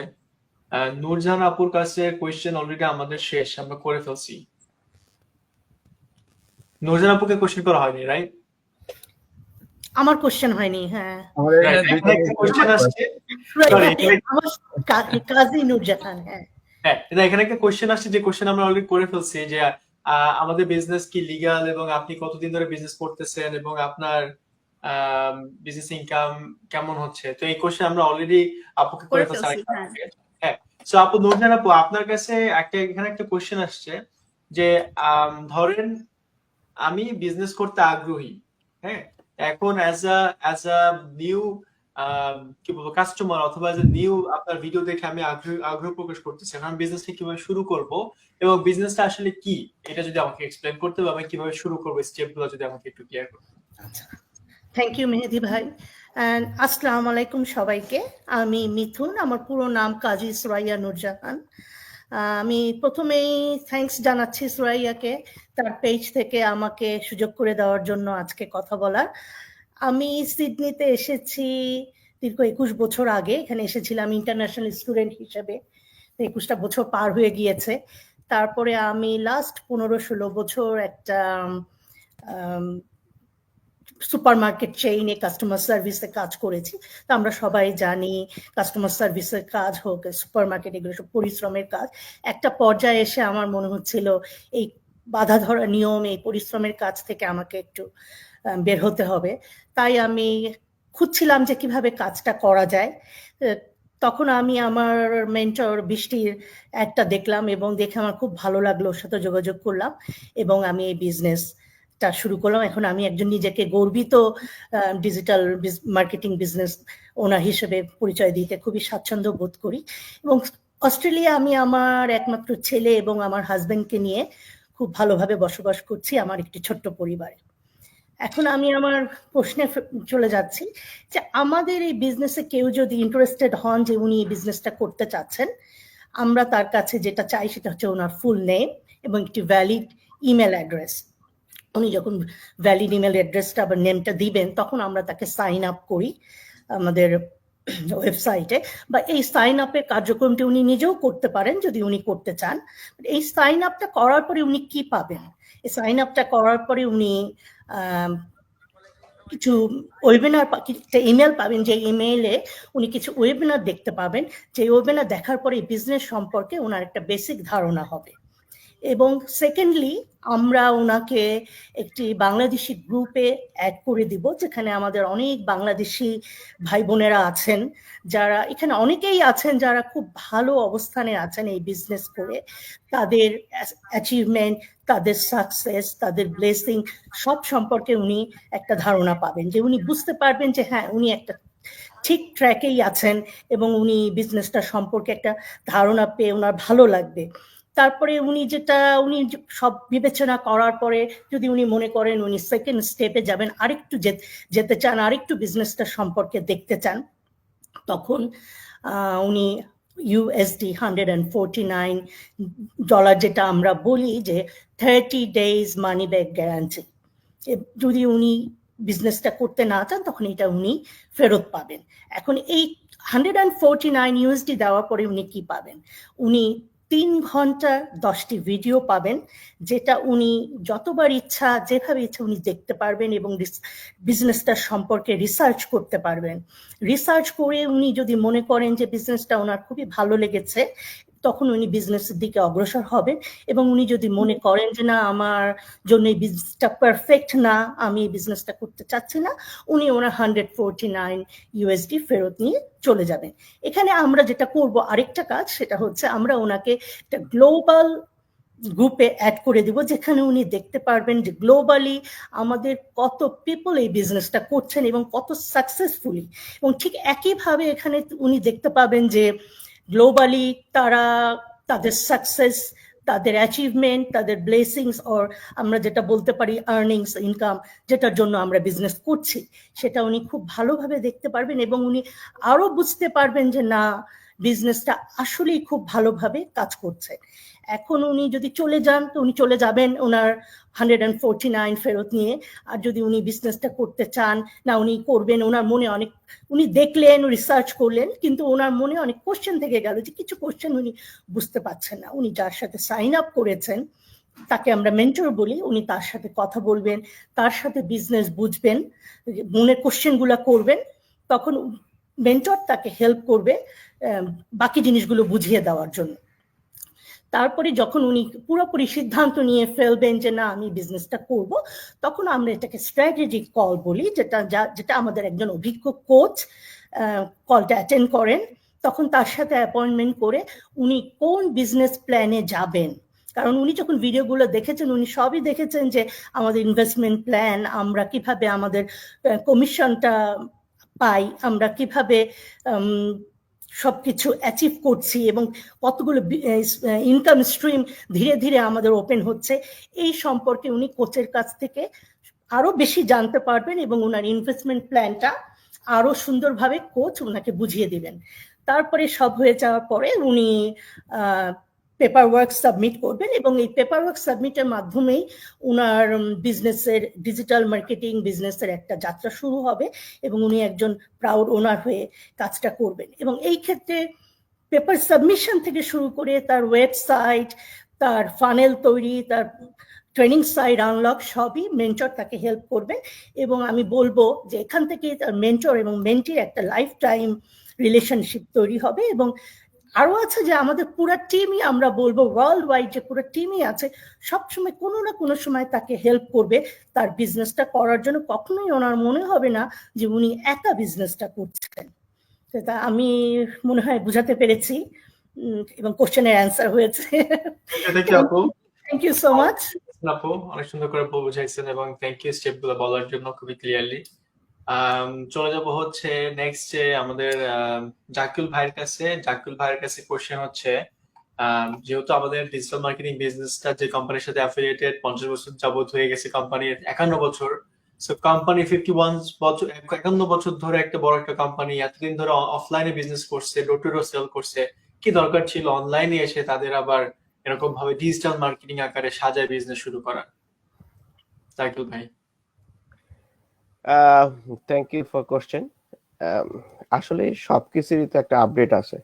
নূরজাহান আপুর কাছে কোয়েশ্চেন অলরেডি আমাদের শেষ, আমরা করে ফেলছি। নূরজাহান আপুকে কোয়েশ্চেন করা হয়নি, রাইট? আমার কোশ্চেন হয়নি। হ্যাঁ, আমাদের এখানে Right, দুইটা একটা কোয়েশ্চেন আসছে। Right, Sorry, আমার কাজী নূরজাহান। হ্যাঁ, হ্যাঁ, এখানে একটা কোয়েশ্চেন আসছে, যে কোয়েশ্চেন আমরা অলরেডি করে ফেলছি, যে আমাদের বিজনেস কি লিগ্যাল এবং আপনি কতদিন ধরে বিজনেস করতেছেন এবং আপনার বিজনেস ইনকাম কেমন হচ্ছে। তো এই কোয়েশ্চেন আমরা অলরেডি আপুকে করে করে ফেলছি ফেলছি, আরেকটা হ্যাঁ। আগে। হ্যাঁ, সো আপু নূরজাহান আপু, আপনার কাছে এখানে একটা কোয়েশ্চেন আসছে যে ধরেন আমি বিজনেস করতে আগ্রহী, হ্যাঁ, এখন অ্যাজ আ নিউ কি বলবো কাস্টমার অথবা অ্যাজ এ নিউ আপনার ভিডিও দেখে আমি আগ্রহ প্রকাশ করতেছি, এখন আমি বিজনেসটা কিভাবে শুরু করব এবং বিজনেসটা আসলে কি, এটা যদি আমাকে এক্সপ্লেন করতে হবে, আমি কিভাবে শুরু করব, স্টেপগুলো যদি আমাকে একটু ক্লিয়ার করতে। থ্যাংক ইউ মেহেদি ভাই। অ্যান্ড আসসালামু আলাইকুম সবাইকে। আমি মিথুন, আমার পুরো নাম কাজী সুরাইয়া নূরজাহান। আমি প্রথমেই থ্যাঙ্কস জানাচ্ছি সুরাইয়াকে তার পেজ থেকে আমাকে সুযোগ করে দেওয়ার জন্য আজকে কথা বলার। আমি সিডনিতে এসেছি দীর্ঘ 21 বছর আগে। এখানে এসেছিলাম ইন্টারন্যাশনাল স্টুডেন্ট হিসেবে। 21টা বছর পার হয়ে গিয়েছে। তারপরে আমি লাস্ট 15-16 বছর একটা সুপারমার্কেট চেইনে কাস্টমার সার্ভিসে কাজ করেছি। তো আমরা সবাই জানি কাস্টমার সার্ভিসের কাজ হোক, সুপারমার্কেট, এগুলো সব পরিশ্রমের কাজ। একটা পর্যায়ে এসে আমার মনে হচ্ছিল এই বাধা ধরা নিয়ম, এই পরিশ্রমের কাজ থেকে আমাকে একটু বের হতে হবে। তাই আমি খুঁজছিলাম যে কিভাবে কাজটা করা যায়। তখন আমি আমার মেন্টর বৃষ্টির একটা দেখলাম এবং দেখে আমার খুব ভালো লাগলো, ওর সাথে যোগাযোগ করলাম এবং আমি এই বিজনেসটা শুরু করলাম। এখন আমি একজন নিজেকে গর্বিত ডিজিটাল মার্কেটিং বিজনেস ওনার হিসেবে পরিচয় দিতে খুবই স্বাচ্ছন্দ্য বোধ করি। এবং অস্ট্রেলিয়া আমি আমার একমাত্র ছেলে এবং আমার হাজবেন্ডকে নিয়ে খুব ভালোভাবে বসবাস করছি আমার একটি ছোট্ট পরিবারে। এখন আমি আমার প্রশ্নে চলে যাচ্ছি যে আমাদের এই বিজনেসে কেউ যদি ইন্টারেস্টেড হন যে উনি এই বিজনেসটা করতে চাচ্ছেন, আমরা তার কাছে যেটা চাই সেটা হচ্ছে ওনার ফুল নেম এবং একটি ভ্যালিড ইমেল অ্যাড্রেস। উনি যখন ভ্যালিড ইমেল অ্যাড্রেসটা বা নেমটা দিবেন তখন আমরা তাকে সাইন আপ করি আমাদের ওয়েবসাইটে, বা এই সাইন আপের কার্যক্রমটি উনি নিজেও করতে পারেন যদি উনি করতে চান। এই সাইন আপটা করার পরে উনি কি পাবেন? এই সাইন আপটা করার পরে উনি কিছু ওয়েবিনার, একটা ইমেল পাবেন, যে ইমেইলে উনি কিছু ওয়েবিনার দেখতে পাবেন। যে ওয়েবিনার দেখার পরে বিজনেস সম্পর্কে ওনার একটা বেসিক ধারণা হবে। এবং সেকেন্ডলি আমরা ওনাকে একটি বাংলাদেশি গ্রুপে অ্যাড করে দিব, যেখানে আমাদের অনেক বাংলাদেশি ভাই বোনেরা আছেন, যারা এখানে অনেকেই আছেন যারা খুব ভালো অবস্থানে আছেন এই বিজনেস করে। তাদের অ্যাচিভমেন্ট, তাদের সাকসেস, তাদের ব্লেসিং সব সম্পর্কে উনি একটা ধারণা পাবেন, যে উনি বুঝতে পারবেন যে হ্যাঁ উনি একটা ঠিক ট্র্যাকেই আছেন এবং উনি বিজনেসটা সম্পর্কে একটা ধারণা পেয়ে ওনার ভালো লাগবে। তারপরে উনি সব বিবেচনা করার পরে যদি উনি মনে করেন উনি সেকেন্ড স্টেপে যাবেন, আরেকটু যেতে চান, আরেকটু বিজনেসটা সম্পর্কে দেখতে চান, তখন উনি USD $149, যেটা আমরা বলি যে 30 days মানি ব্যাক গ্যারান্টি, যদি উনি বিজনেসটা করতে না চান তখন এটা উনি ফেরত পাবেন। এখন এই $149 দেওয়ার পরে উনি কি পাবেন? উনি 3 ঘন্টা 10টি ভিডিও পাবেন, যেটা উনি যতবার ইচ্ছা যেভাবে ইচ্ছা উনি দেখতে পারবেন এবং বিজনেসটা সম্পর্কে রিসার্চ করতে পারবেন। রিসার্চ করে উনি যদি মনে করেন যে বিজনেসটা ওনার খুবই ভালো লেগেছে, তখন উনি বিজনেসের দিকে অগ্রসর হবেন। এবং উনি যদি মনে করেন যে না আমার জন্য এই বিজনেসটা পারফেক্ট না, আমি এই বিজনেসটা করতে চাচ্ছি না, উনি ওনার $149 ফেরত নিয়ে চলে যাবেন। এখানে আমরা যেটা করব আরেকটা কাজ, সেটা হচ্ছে আমরা ওনাকে একটা গ্লোবাল গ্রুপে অ্যাড করে দিব, যেখানে উনি দেখতে পারবেন যে গ্লোবালি আমাদের কত পিপল এই বিজনেসটা করছেন এবং কত সাকসেসফুলি। এবং ঠিক একইভাবে এখানে উনি দেখতে পাবেন যে গ্লোবালি তারা তাদের সাকসেস, তাদের অ্যাচিভমেন্ট, তাদের ব্লেসিংস, অর আমরা যেটা বলতে পারি আর্নিংস, ইনকাম, যেটার জন্য আমরা বিজনেস করছি, সেটা উনি খুব ভালোভাবে দেখতে পারবেন। এবং উনি আরো বুঝতে পারবেন যে না, বিজনেসটা আসলেই খুব ভালোভাবে কাজ করছে। এখন উনি যদি চলে যান, তো উনি চলে যাবেন ওনার 149 ফেরত নিয়ে। আর যদি উনি বিজনেসটা করতে চান, না উনি করবেন, ওনার মনে অনেক, উনি দেখলেন, রিসার্চ করলেন, কিন্তু ওনার মনে অনেক কোশ্চেন থেকে গেল, যে কিছু কোশ্চেন উনি বুঝতে পারছেন না। উনি যার সাথে সাইন আপ করেছেন, তাকে আমরা মেন্টর বলি, উনি তার সাথে কথা বলবেন, তার সাথে বিজনেস বুঝবেন, মনের কোশ্চেনগুলো করবেন, তখন মেন্টর তাকে হেল্প করবে বাকি জিনিসগুলো বুঝিয়ে দেওয়ার জন্য। তারপরে যখন উনি পুরোপুরি সিদ্ধান্ত নিয়ে ফেলবেন যে না আমি বিজনেসটা করব, তখন আমরা এটাকে স্ট্র্যাটেজিক কল বলি, যেটা আমাদের একজন অভিজ্ঞ কোচ কলটা অ্যাটেন্ড করেন। তখন তার সাথে অ্যাপয়েন্টমেন্ট করে উনি কোন বিজনেস প্ল্যানে যাবেন, কারণ উনি যখন ভিডিওগুলো দেখেছেন, উনি সবই দেখেছেন যে আমাদের ইনভেস্টমেন্ট প্ল্যান, আমরা কিভাবে আমাদের কমিশনটা পাই, আমরা কিভাবে সবকিছু অ্যাচিভ করছি, এবং কতগুলো ইনকাম স্ট্রিম ধীরে ধীরে আমাদের ওপেন হচ্ছে, এই সম্পর্কে উনি কোচের কাছ থেকে আরো বেশি জানতে পারবেন এবং ওনার ইনভেস্টমেন্ট প্ল্যানটা আরো সুন্দরভাবে কোচ ওনাকে বুঝিয়ে দিবেন। তারপরে সব হয়ে যাওয়ার পরে উনি পেপার ওয়ার্ক সাবমিট করবেন, এবং এই পেপার ওয়ার্ক সাবমিটের মাধ্যমেই উনার বিজনেসের ডিজিটাল মার্কেটিং বিজনেসের একটা যাত্রা শুরু হবে, এবং উনি একজন প্রাউড ওনার হয়ে কাজটা করবেন। এবং এই ক্ষেত্রে পেপার সাবমিশন থেকে শুরু করে তার ওয়েবসাইট, তার ফানেল তৈরি, তার ট্রেনিং সাইট আনলক, সবই মেন্টর তাকে হেল্প করবে। এবং আমি বলবো যে এখান থেকে তার মেন্টর এবং মেন্টির একটা লাইফ টাইম রিলেশনশিপ তৈরি হবে। এবং আরো আছে যে আমাদের পুরো টিমই, আমরা বলবো ওয়ার্ল্ড ওয়াইড যে পুরো টিমই আছে, সবসময় কোনো না কোনো সময় তাকে হেল্প করবে তার বিজনেসটা করার জন্য। কখনোই ওনার মনে হবে না যে উনি একা বিজনেসটা করছেন। তা আমি মনে হয় বুঝাতে পেরেছি, এবং কোশ্চেনের অ্যান্সার হয়েছে। থ্যাংক ইউ আপু। থ্যাংক ইউ সো মাচ আপু অনেক সুন্দর করে বুঝাইছেন, এবং থ্যাংক ইউ স্টেপ গুলো বলার জন্য খুবই ক্লিয়ারলি। চলে যাব হচ্ছে নেক্সট যে আমাদের জাকিউল ভাইয়ের কাছে। জাকিউল ভাইয়ের কাছে কোশ্চেন হচ্ছে, যেহেতু আমাদের ডিজিটাল মার্কেটিং বিজনেসটা যে কোম্পানির সাথে অ্যাফিলিয়েটেড 50 বছর যাবত হয়ে গেছে, কোম্পানির 51 বছর, সো কোম্পানি 51 বছর, 51 বছর ধরে একটা বড় একটা কোম্পানি এতদিন ধরে অফলাইনে বিজনেস করছে, ডোর টু ডোর সেল করছে, কি দরকার ছিল অনলাইনে এসে তাদের আবার এরকম ভাবে ডিজিটাল মার্কেটিং আকারে সাজায় বিজনেস শুরু করা? জাকিউল ভাই। Thank you for question. আসলে সবকিছুরই তো একটা আপডেট আছে।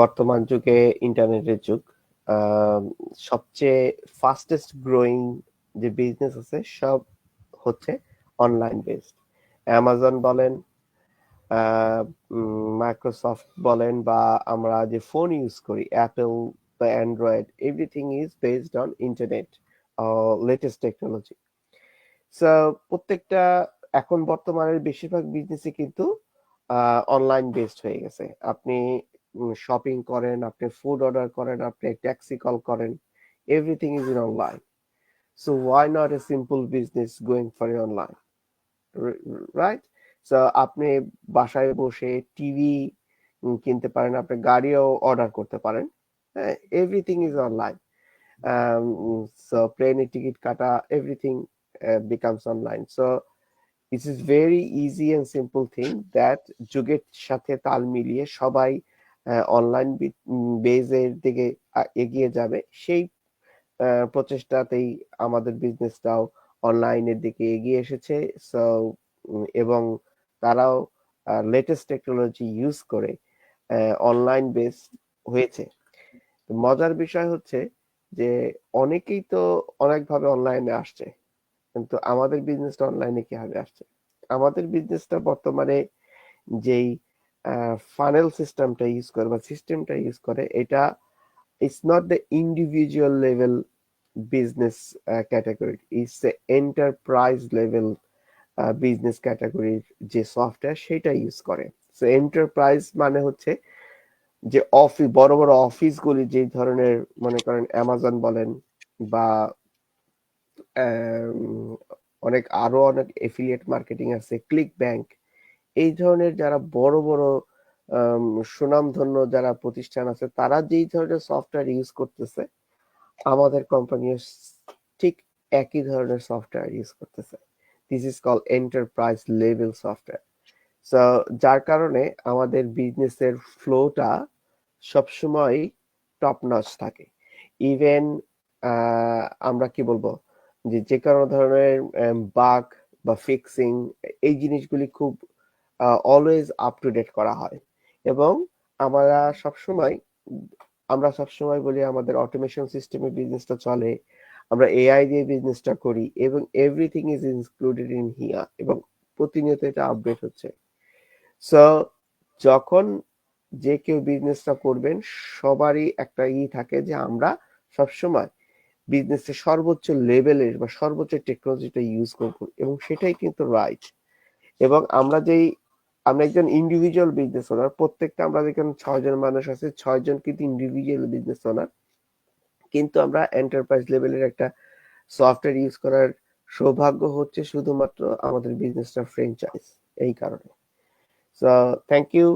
বর্তমান যুগে ইন্টারনেটের যুগ, সবচেয়ে ফাস্টেস্ট গ্রোয়িং যে বিজনেস আছে সব হচ্ছে অনলাইন বেসড। অ্যামাজন বলেন, মাইক্রোসফট বলেন, বা আমরা যে ফোন ইউজ করি অ্যাপেল বা Android, everything is based on internet, latest technology. So প্রত্যেকটা এখন বর্তমানের বেশিরভাগ বিজনেসই কিন্তু অনলাইন বেসড হয়ে গেছে। আপনি শপিং করেন, আপনি ফুড অর্ডার করেন, আপনি ট্যাক্সি কল করেন, everything is in online. So why not a simple business going for online, right? So আপনি বাসায় বসে টিভি কিনতে পারেন, আপনি গাড়িও অর্ডার করতে পারেন, এভরিথিং ইজ অনলাইন। সো প্লেনের টিকিট কাটা, everything becomes online. So this is very easy and simple thing that যুগের সাথে তাল মিলিয়ে সবাই অনলাইন বেজের দিকে এগিয়ে যাবে, সেই প্রচেষ্টাতেই আমাদের বিজনেসটাও অনলাইনের দিকে এগিয়ে এসেছে। সো এবং তারাও লেটেস্ট টেকনোলজি ইউজ করে অনলাইন বেস হয়েছে। মজার বিষয় হচ্ছে যে অনেকেই তো অনেকভাবে অনলাইনে আসছে, কিন্তু আমাদের বিজনেসটা অনলাইনে কিভাবে আসছে? আমাদের বিজনেসটা বর্তমানে যেই ফানেল সিস্টেমটা ইউজ করে বা সিস্টেমটা ইউজ করে, এটা it's not the individual level business category, it's a enterprise level business ক্যাটাগরির যে সফটওয়্যার সেটা ইউজ করে। সো এন্টারপ্রাইজ মানে হচ্ছে যে বড় বড় অফিসগুলি যে ধরনের, মনে করেন অ্যামাজন বলেন বা আরো অনেক এফিলিয়েট মার্কেটিং আছে, ক্লিক ব্যাংক, এই ধরনের যারা বড় বড় সুনামধন্য যারা প্রতিষ্ঠান আছে, তারা যেই ধরনের সফটওয়্যার ইউজ করতেছে, আমাদের কোম্পানি ঠিক একই ধরনের সফটওয়্যার ইউজ করতেছে। This is call enterprise level software. So যার কারণে আমাদের বিজনেসের ফ্লোটা সবসময় টপ নচ থাকে। ইভেন আমরা কি বলবো, যে কোনো ধরনের বাগ বা ফিক্সিং, এই জিনিসগুলি খুব অলওয়েজ আপ টু ডেট করা হয়। এবং আমরা সবসময় বলি আমাদের অটোমেশন সিস্টেমে বিজনেসটা চলে, আমরা এআই দিয়ে বিজনেসটা করি, এবং everything is included in here, এবং প্রতিনিয়ত এটা আপডেট হচ্ছে। সো যখন যে কেউ বিজনেসটা করবেন, সবারই একটা থাকে যে আমরা সবসময় বিজনেসের সর্বোচ্চ লেভেলের বা সর্বোচ্চ টেকনোলজিটা ইউজ করব, এবং সেটাই কিন্তু রাইট। এবং আমরা একজন ইন্ডিভিজুয়াল বিজনেস ওনার, প্রত্যেকটা আমরা যেখানে 6 জন মানুষ আছে, 6 জন কিন্তু ইন্ডিভিজুয়াল বিজনেস ওনার, কিন্তু আমরা এন্টারপ্রাইজ লেভেলের একটা সফটওয়্যার ইউজ করার সৌভাগ্য হচ্ছে শুধুমাত্র আমাদের বিজনেসটা ফ্র্যাঞ্চাইজ, এই কারণে। সো থ্যাংক ইউ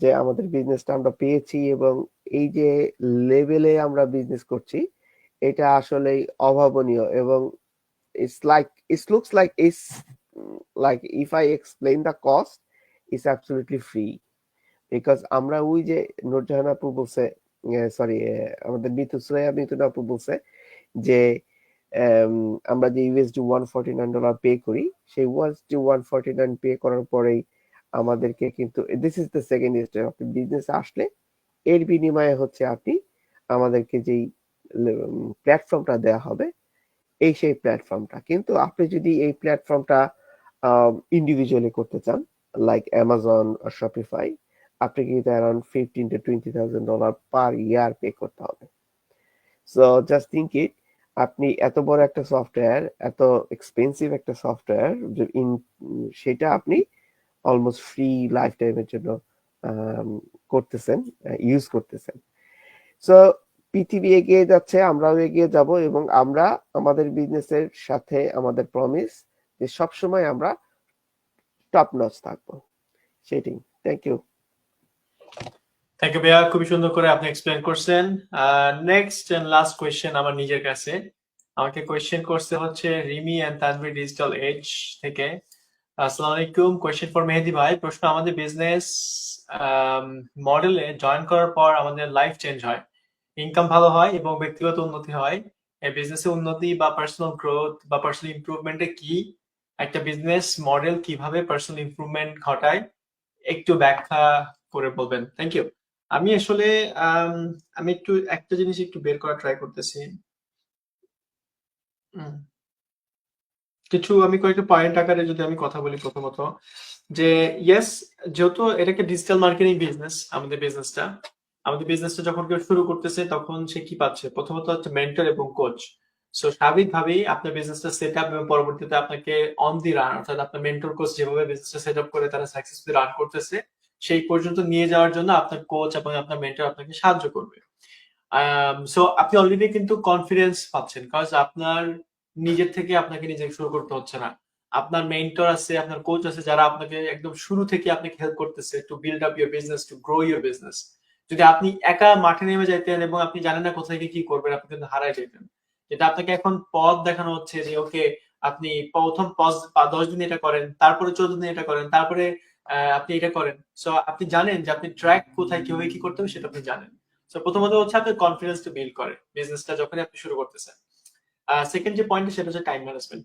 যে আমাদের বিজনেসটা আমরা পেয়েছি, এবং এই যে লেভেলে আমরা বিজনেস করছি, এটা আসলে অভাবনীয়। এবং it looks like it's like if I explain the cost, it's absolutely free, because আমরা ওই যে নূরজাহান আপু বলছে, সরি আমাদের মিথুন আপু বলছে যে আমরা যে ইউএসডি $149 পে করি, সেই ইউএসডি 149 পে করার পরেই আমাদেরকে কিন্তু this is the second step, আপনি বিজনেসে আসলে এর বিনিময়ে হচ্ছে আপনি আমাদেরকে যেই প্ল্যাটফর্মটা দেওয়া হবে, সেই প্ল্যাটফর্মটা। কিন্তু আপনি যদি এই প্ল্যাটফর্মটা ইন্ডিভিজুয়ালি করতে চান, লাইক অ্যামাজন আর শপিফাই, আপনি কিন্তু around $15,000 to $20,000 per year pay করতে হবে। সো জাস্ট থিঙ্ক ইট, আপনি এত বড় একটা সফটওয়্যার, এত এক্সপেন্সিভ একটা সফটওয়্যার, সেটা আপনি অলমোস্ট ফ্রি লাইফ টাইমের জন্য করতেছেন, ইউজ করতেছেন। সো পৃথিবী এগিয়ে যাচ্ছে, আমরাও এগিয়ে যাব, এবং আমরা আমাদের বিজনেসের সাথে আমাদের প্রমিস যে সবসময় আমরা টপ নচ থাকবো, সেটাই। Thank you. থ্যাংক ইউ ভাইয়া, খুবই সুন্দর করে আপনি এক্সপ্লেন করছেন। নেক্সট এন্ড লাস্ট কোয়েশ্চেন আমার নিজের কাছে, আমাকে কোয়েশ্চেন করতে হচ্ছে Rimi and Tanvir digital age থেকে। আসসালামু আলাইকুম, কোয়েশ্চেন ফর মেহেদি ভাই। প্রশ্ন, আমাদের বিজনেস মডেলে জয়েন করার পর আমাদের লাইফ চেঞ্জ হয়, ইনকাম ভালো হয় এবং ব্যক্তিগত উন্নতি হয়। এই বিজনেসে উন্নতি বা পার্সোনাল গ্রোথ বা পার্সোনাল ইমপ্রুভমেন্টে কি একটা বিজনেস মডেল কিভাবে পার্সোনাল ইমপ্রুভমেন্ট ঘটায়, একটু ব্যাখ্যা করে বলবেন। Thank you. আমি আসলে আমি একটু একটা জিনিস একটু বের করা ট্রাই করতেছি। কিছু আমি কয়েকটা পয়েন্ট আকারে যদি আমি কথা বলি, প্রথমত যে ইয়েস, যেহেতু এটাকে ডিজিটাল মার্কেটিং বিজনেস, আমাদের বিজনেসটা যখন কেউ শুরু করতেছে তখন সে কি পাচ্ছে, প্রথমত হচ্ছে মেন্টর এবং কোচ। সো স্বাভাবিকভাবেই আপনার বিজনেসটা সেট আপ এবং পরবর্তীতে আপনাকে অন দি রান, অর্থাৎ আপনার মেন্টর কোচ যেভাবে বিজনেসটা সেট আপ করে তারা সাকসেসফুলি রান করতেছে, সেই পর্যন্ত নিয়ে যাওয়ার জন্য আপনার কোচ এবং আপনার মেন্টর আপনাকে সাহায্য করবে। সো আপনি অলরেডি কিন্তু কনফিডেন্স পাচ্ছেন, কারণ আপনার নিজের থেকে আপনাকে নিজে শুরু করতে হচ্ছে না। আপনার মেন্টর আছে, আপনার কোচ আছে, যারা আপনাকে একদম শুরু থেকে আপনাকে হেল্প করতেছে to build up your business, to grow your business. যদি আপনি একা মাঠে নেমে যাইতেন এবং আপনি জানেন না কোথায় গিয়ে কি করবেন, আপনি কিন্তু হারাই যেতেন। যেটা আপনাকে এখন পথ দেখানো হচ্ছে যে ওকে, আপনি প্রথম 10 দিন এটা করেন, তারপরে 14 দিন এটা করেন, তারপরে আপনি এটা করেন। সো আপনি জানেন যে আপনি ট্র্যাক কোথায় কিভাবে কি করতে হবে, সেটা আপনি জানেন। সো প্রথমত হচ্ছে আপনার কনফিডেন্সটা বিল্ড করে বিজনেসটা যখনই আপনি শুরু করতেছেন। সেকেন্ড যে পয়েন্ট, সেটা হচ্ছে টাইম ম্যানেজমেন্ট।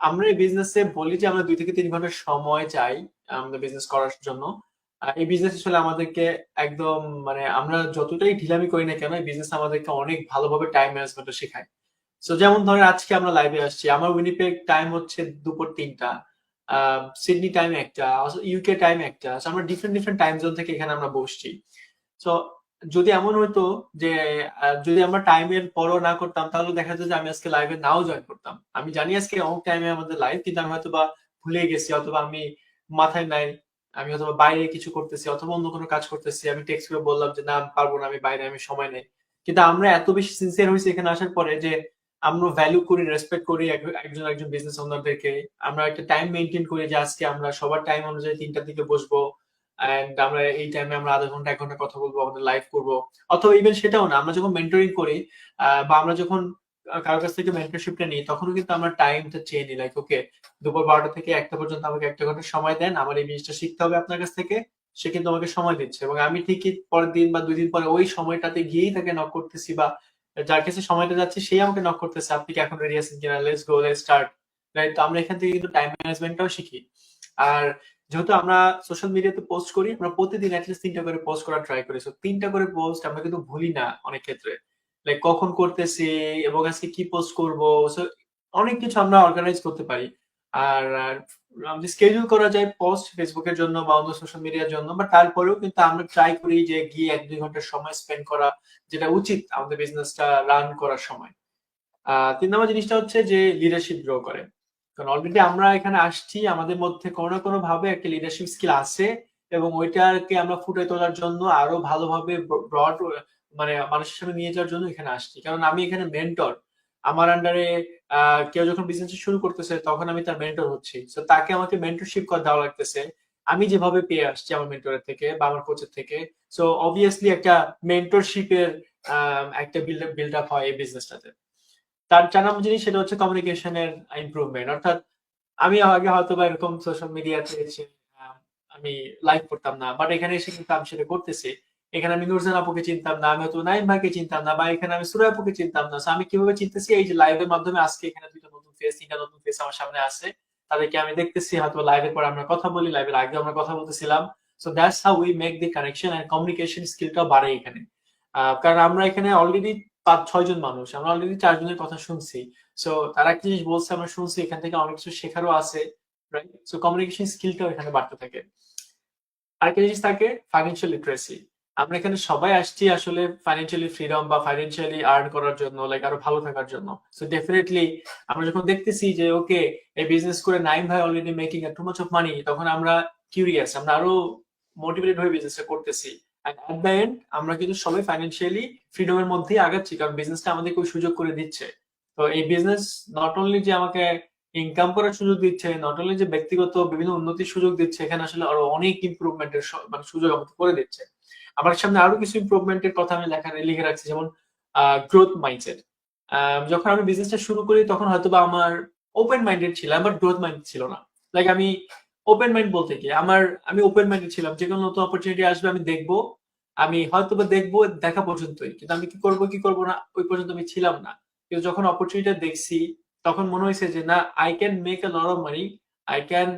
আমরা এই বিজনেসে বলি যে আমরা 2 থেকে 3 ঘন্টা সময় চাই আমাদের বিজনেস করার জন্য। এই বিজনেস আসলে আমাদেরকে একদম, মানে আমরা যতটাই ঢিলামি করি না কেন, এই বিজনেস আমাদেরকে অনেক ভালোভাবে টাইম ম্যানেজমেন্টটা শেখায়। সো যেমন ধরেন আজকে আমরা লাইভে আসছি, আমার উইনিপেগ টাইম হচ্ছে দুপুর 3টা, সিডনি টাইম একটা, ইউকে টাইম একটা, So আমরা ডিফারেন্ট টাইম জোন থেকে এখানে আমরা বসছি। সো যদি এমন হতো যে যদি আমরা টাইমের পরও না করতাম, তাহলে দেখা যেত যে আমি আজকে লাইভে নাও জয়েন করতাম। আমি জানি আজকে অমুক টাইমে আমাদের লাইভ, কিন্তু আমি হয়তো বা ভুলে গেছি, অথবা আমি মাথায় নাই, আমি হয়তো বা বাইরে কিছু করতেছি অথবা অন্য কোনো কাজ করতেছি, আমি টেক্সট করে বললাম যে না আমি পারবো না, আমি বাইরে, আমি সময় নেই। কিন্তু আমরা এত বেশি সিনসিয়ার হয়েছি এখানে আসার পরে যে আমরা ভ্যালু করি, রেসপেক্ট করি একজন বিজনেস ওনারদেরকে। আমরা একটা টাইম মেনটেন করি যে আজকে আমরা সবার টাইম অনুযায়ী 3টার দিকে বসবো, এন্ড আমরা এই টাইমে আমরা আধা ঘন্টা 1 ঘন্টা কথা বলবো, আমাদের লাইভ করবো। অথবা ইভেন সেটাও না, আমরা যখন মেন্টরিং করি বা আমরা যখন কারোর কাছ থেকে মেন্টরশিপটা নিই, তখনও কিন্তু আমরা টাইমটা চেয়ে নিই, লাইক ওকে দুপুর 12টা থেকে 1টা পর্যন্ত আমাকে 1 ঘন্টা সময় দেন, আমার এই জিনিসটা শিখতে হবে আপনার কাছ থেকে। সে কিন্তু আমাকে সময় দিচ্ছে, এবং আমি ঠিকই পরের দিন বা 2 দিন পরে ওই সময়টাতে গিয়েই তাকে নক করতেছি, বা যার কাছে সময়টা যাচ্ছে সেই আমাকে নক করতেছে, আপনি কি এখন রেডি আছেন কিনা, let's go, let's start, right? তো আমরা এখান থেকে কিন্তু টাইম ম্যানেজমেন্টটাও শিখি। আর যেহেতু আমরা সোশ্যাল মিডিয়াতে পোস্ট করি, আমরা প্রতিদিন অ্যাটলিস্ট 3টা করে পোস্ট করার ট্রাই করি। সো 3টা করে পোস্ট আমরা কিন্তু ভুলি না অনেক ক্ষেত্রে, লাইক কখন করতেছি এবং আজকে কি পোস্ট করব। সো অনেক কিছু আমরা অর্গানাইজ করতে পারি। আর আমাদের স্কেডিউল করা যায় পোস্ট ফেসবুকের জন্য বা অন্য সোশ্যাল মিডিয়ার জন্য, বাট তারপরেও কিন্তু আমরা ট্রাই করি যে গিয়ে 1-2 ঘন্টা সময় স্পেন্ড করা, যেটা উচিত আমাদের বিজনেসটা রান করার সময়। 3 নম্বর জিনিসটা হচ্ছে যে লিডারশিপ গ্রো করে। কারণ অলরেডি আমরা এখানে আসছি, আমাদের মধ্যে কোনো না কোনো ভাবে একটা লিডারশিপ স্কিল আছে, এবং ওইটাকে আমরা ফুটে তোলার জন্য আরো ভালোভাবে ব্রড মানে মানুষের সামনে নিয়ে যাওয়ার জন্য এখানে আসছি। কারণ আমি এখানে মেন্টর, আমার আন্ডারে কেউ যখন বিজনেস শুরু করতেছে তখন আমি তার মেন্টর হচ্ছি। সো তাকে আমাকে মেন্টরশিপ দেওয়া লাগতেছে, আমি যেভাবে পেয়ে আসছি আমার মেন্টরের থেকে বা আমার কোচের থেকে। সো অবভিয়াসলি একটা মেন্টরশিপের একটা বিল্ড আপ হয় এই বিজনেসটাতে। তার 4 নম্বর জিনিস সেটা হচ্ছে কমিউনিকেশনের ইমপ্রুভমেন্ট। অর্থাৎ আমি আগে হয়তো বা এরকম সোশ্যাল মিডিয়াতে এসে আমি লাইভ করতাম না, বাট এখানে এসে কিন্তু আমি সেটা করতেছি। এখানে আমি নুরজান আপুকে চিনতাম না, আমি হয়তো নাইম ভাইকে চিনতাম না, বা এখানে আমি সুরা আপুকে চিনতাম না। So আমি কিভাবে চিনতেছি? এই যে লাইভের মাধ্যমে আজকে এখানে 2টা নতুন ফেস, 3টা নতুন ফেস আমার সামনে আছে, তাদেরকে আমি দেখতেছি, হয়তো লাইভের পর আমরা কথা বলি, লাইভের আগে আমরা কথা বলতেছিলাম। So that's how we make the connection, and communication স্কিলটাও বাড়ে এখানে। কারণ আমরা এখানে অলরেডি 5-6 জন মানুষ, আমরা অলরেডি 4 জনের কথা শুনছি। সো তারা একটা জিনিস বলছে, আমরা শুনছি, এখান থেকে অনেক কিছু শেখারও আছে, রাইট? সো কমিউনিকেশন স্কিলটাও এখানে বাড়তে থাকে। আরেকটা জিনিস থাকে ফাইন্যান্সিয়াল লিটারেসি। আমরা এখানে সবাই আসছি আসলে ফাইন্যান্সিয়ালি ফ্রিডম বা ফাইন্যান্সিয়ালি আর্ন করার জন্য, লাইক আরো ভালো থাকার জন্য। সো ডেফিনেটলি আমরা যখন দেখতেছি যে ওকে এই বিজনেস করে নাইম ভাই already making too much of money, তখন আমরা কিউরিয়াস, আমরা আরো মোটিভেটেড হয়ে বিজনেসটা করতেছি। এন্ড এট দ্য এন্ড আমরা কিন্তু সবাই ফাইন্যান্সিয়ালি ফ্রিডমের মধ্যেই আগাচ্ছি, কারণ বিজনেসটা আমাদেরকে ওই সুযোগ করে দিচ্ছে। তো এই বিজনেস নট অনলি যে আমাকে ইনকাম করার সুযোগ দিচ্ছে, নট অনলি যে ব্যক্তিগত বিভিন্ন উন্নতির সুযোগ দিচ্ছে, এখানে আসলে আরো অনেক ইমপ্রুভমেন্টের মানে সুযোগ আমাকে করে দিচ্ছে। আমার সামনে আরো কিছু ইমপ্রুভমেন্টের কথা আমি লিখে রাখছি, যেমন গ্রোথ মাইন্ডসেট। যখন আমি বিজনেসটা শুরু করি তখন হয়তোবা আমার ওপেন মাইন্ডেড ছিলাম, বাট গ্রোথ মাইন্ড ছিল না। লাইক আমি ওপেন মাইন্ড বলতে কি, আমি ওপেন মাইন্ডেড ছিলাম, যে কোনো নতুন অপরচুনিটি আসবে আমি দেখবো, আমি হয়তোবা দেখবো দেখা পর্যন্তই, কিন্তু আমি কি করবো না ওই পর্যন্ত আমি ছিলাম না। কিন্তু যখন অপরচুনিটি দেখছি তখন মনে হয়েছে যে না, I can make a lot of money, I can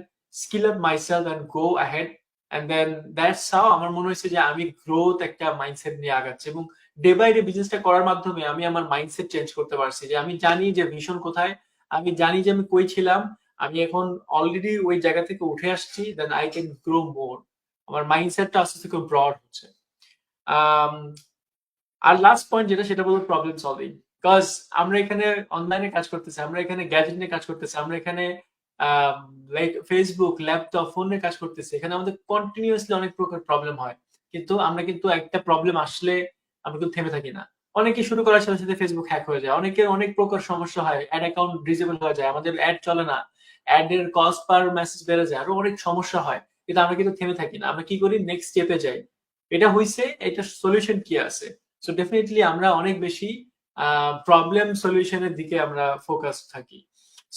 skill up myself and go ahead, and then that's how আমার মনে হয়েছে যে আমি গ্রোথ একটা মাইন্ডসেট নিয়ে আগাচ্ছি। এবং ডে বাই ডে বিজনেসটা করার মাধ্যমে আমি আমার মাইন্ডসেট চেঞ্জ করতে পারছি, যে আমি জানি যে ভিশন কোথায়, আমি জানি যে আমি কই ছিলাম, আমি এখন অলরেডি ওই জায়গা থেকে উঠে আসছি, then I can grow more. আমার মাইন্ডসেটটা আস্তে আস্তে খুব ব্রড হচ্ছে। আর লাস্ট পয়েন্ট যেটা, সেটা বলবো প্রবলেম সলভিং। বিকজ আমরা এখানে অনলাইনে কাজ করতেছি, আমরা এখানে গ্যাজেট নিয়ে কাজ করতেছি, আমরা এখানে লাইক ফেসবুক, ল্যাপটপ, ফোন নিয়ে কাজ করতেছি। এখানে আমাদের কন্টিনিউয়াসলি অনেক প্রকার প্রবলেম হয়, কিন্তু আমরা কিন্তু একটা প্রবলেম আসলে আমরা কিন্তু থেমে থাকি না। অনেকে শুরু করার সাথে সাথে ফেসবুক হ্যাক হয়ে যায়, অনেকের অনেক প্রকার সমস্যা হয়, অ্যাড অ্যাকাউন্ট ডিসেবল হয়ে যায়, আমাদের অ্যাড চলে না, অ্যাড এর কস্ট পার মেসেজ বেড়ে যায়, আরো অনেক সমস্যা হয়। কিন্তু আমরা কিন্তু থেমে থাকি না, আমরা কি করি, নেক্সট স্টেপে যাই, এটা হইছে, এটা সলিউশন কি আছে। সো ডেফিনেটলি আমরা অনেক বেশি প্রবলেম সলিউশনের দিকে আমরা ফোকাস থাকি।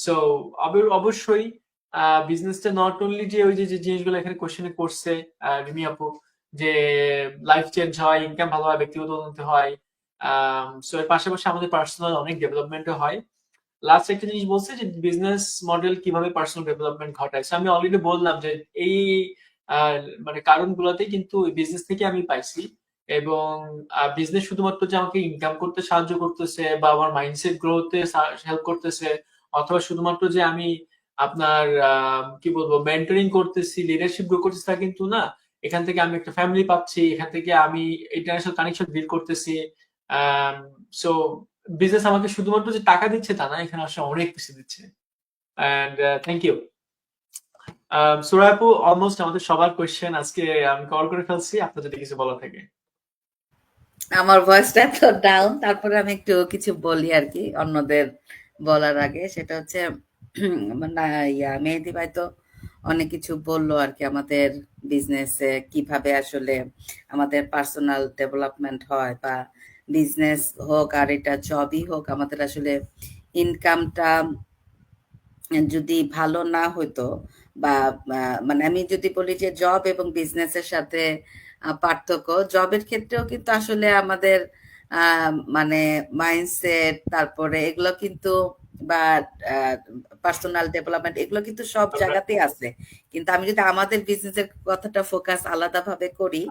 সো অবশ্যই বিজনেসটা নট অনলি যে ওই যে জিনিসগুলো এখানে কোশ্চেনে করছে রিমি আপু, যে লাইফ চেঞ্জ হয়, ইনকাম ভালো হয়, ব্যক্তিগত উন্নতি হয়, সো এর পাশাপাশি আমাদের পার্সোনাল অনেক ডেভেলপমেন্টও হয়। লাস্ট একটা জিনিস বলছে যে বিজনেস মডেল কিভাবে পার্সোনাল ডেভেলপমেন্ট ঘটায়। আমি অলরেডি বললাম যে এই মানে কারণগুলোতে কিন্তু বিজনেস থেকে আমি পাইছি, এবং বিজনেস শুধুমাত্র যে আমাকে ইনকাম করতে সাহায্য করতেছে বা আমার মাইন্ডসেট গ্রোথে হেল্প করতেছে, অথবা শুধুমাত্র যে আমি আপনার কি বলবো মেন্টরিং করতেছি, লিডারশিপ গ্রো করতেছি তা কিন্তু না। এখান থেকে আমি একটা ফ্যামিলি পাচ্ছি, এখান থেকে আমি ইন্টারন্যাশনাল কানেকশন বিল্ড করতেছি। সো বিজনেস আমাকে শুধুমাত্র যে টাকা দিচ্ছে তা না, এখানে আসলে অনেক কিছু দিচ্ছে। And thank you. সুরাই আপু, অলমোস্ট আমাদের সবার কোয়েশ্চেন আজকে আমি কল করে ফেলছি, আপনার যদি কিছু বলা থাকে। আমার ভয়েসটা তো ডাউন, তারপরে আমি একটু কিছু বলি আর কি অন্যদের বলার আগে। সেটা হচ্ছে না, মেহেদী ভাই তো অনেক কিছু বললো আর কি, আমাদের বিজনেসে কিভাবে আসলে আমাদের পার্সোনাল ডেভেলপমেন্ট হয়, বা বিজনেস হোক আর এটা জবই হোক, আমাদের আসলে ইনকামটা যদি ভালো না হইতো, বা মানে আমি যদি বলি যে জব এবং বিজনেসের সাথে পার্থক্য, জবের ক্ষেত্রেও কিন্তু আসলে আমাদের মানে মাইন্ডসেট, তারপরে এগুলো কিন্তু, বা পার্সোনাল ডেভেলপমেন্ট, এগুলো কিন্তু সব জায়গাতেই আছে। কিন্তু আমি যদি আমাদের বিজনেসের কথাটা ফোকাস আলাদাভাবে করি,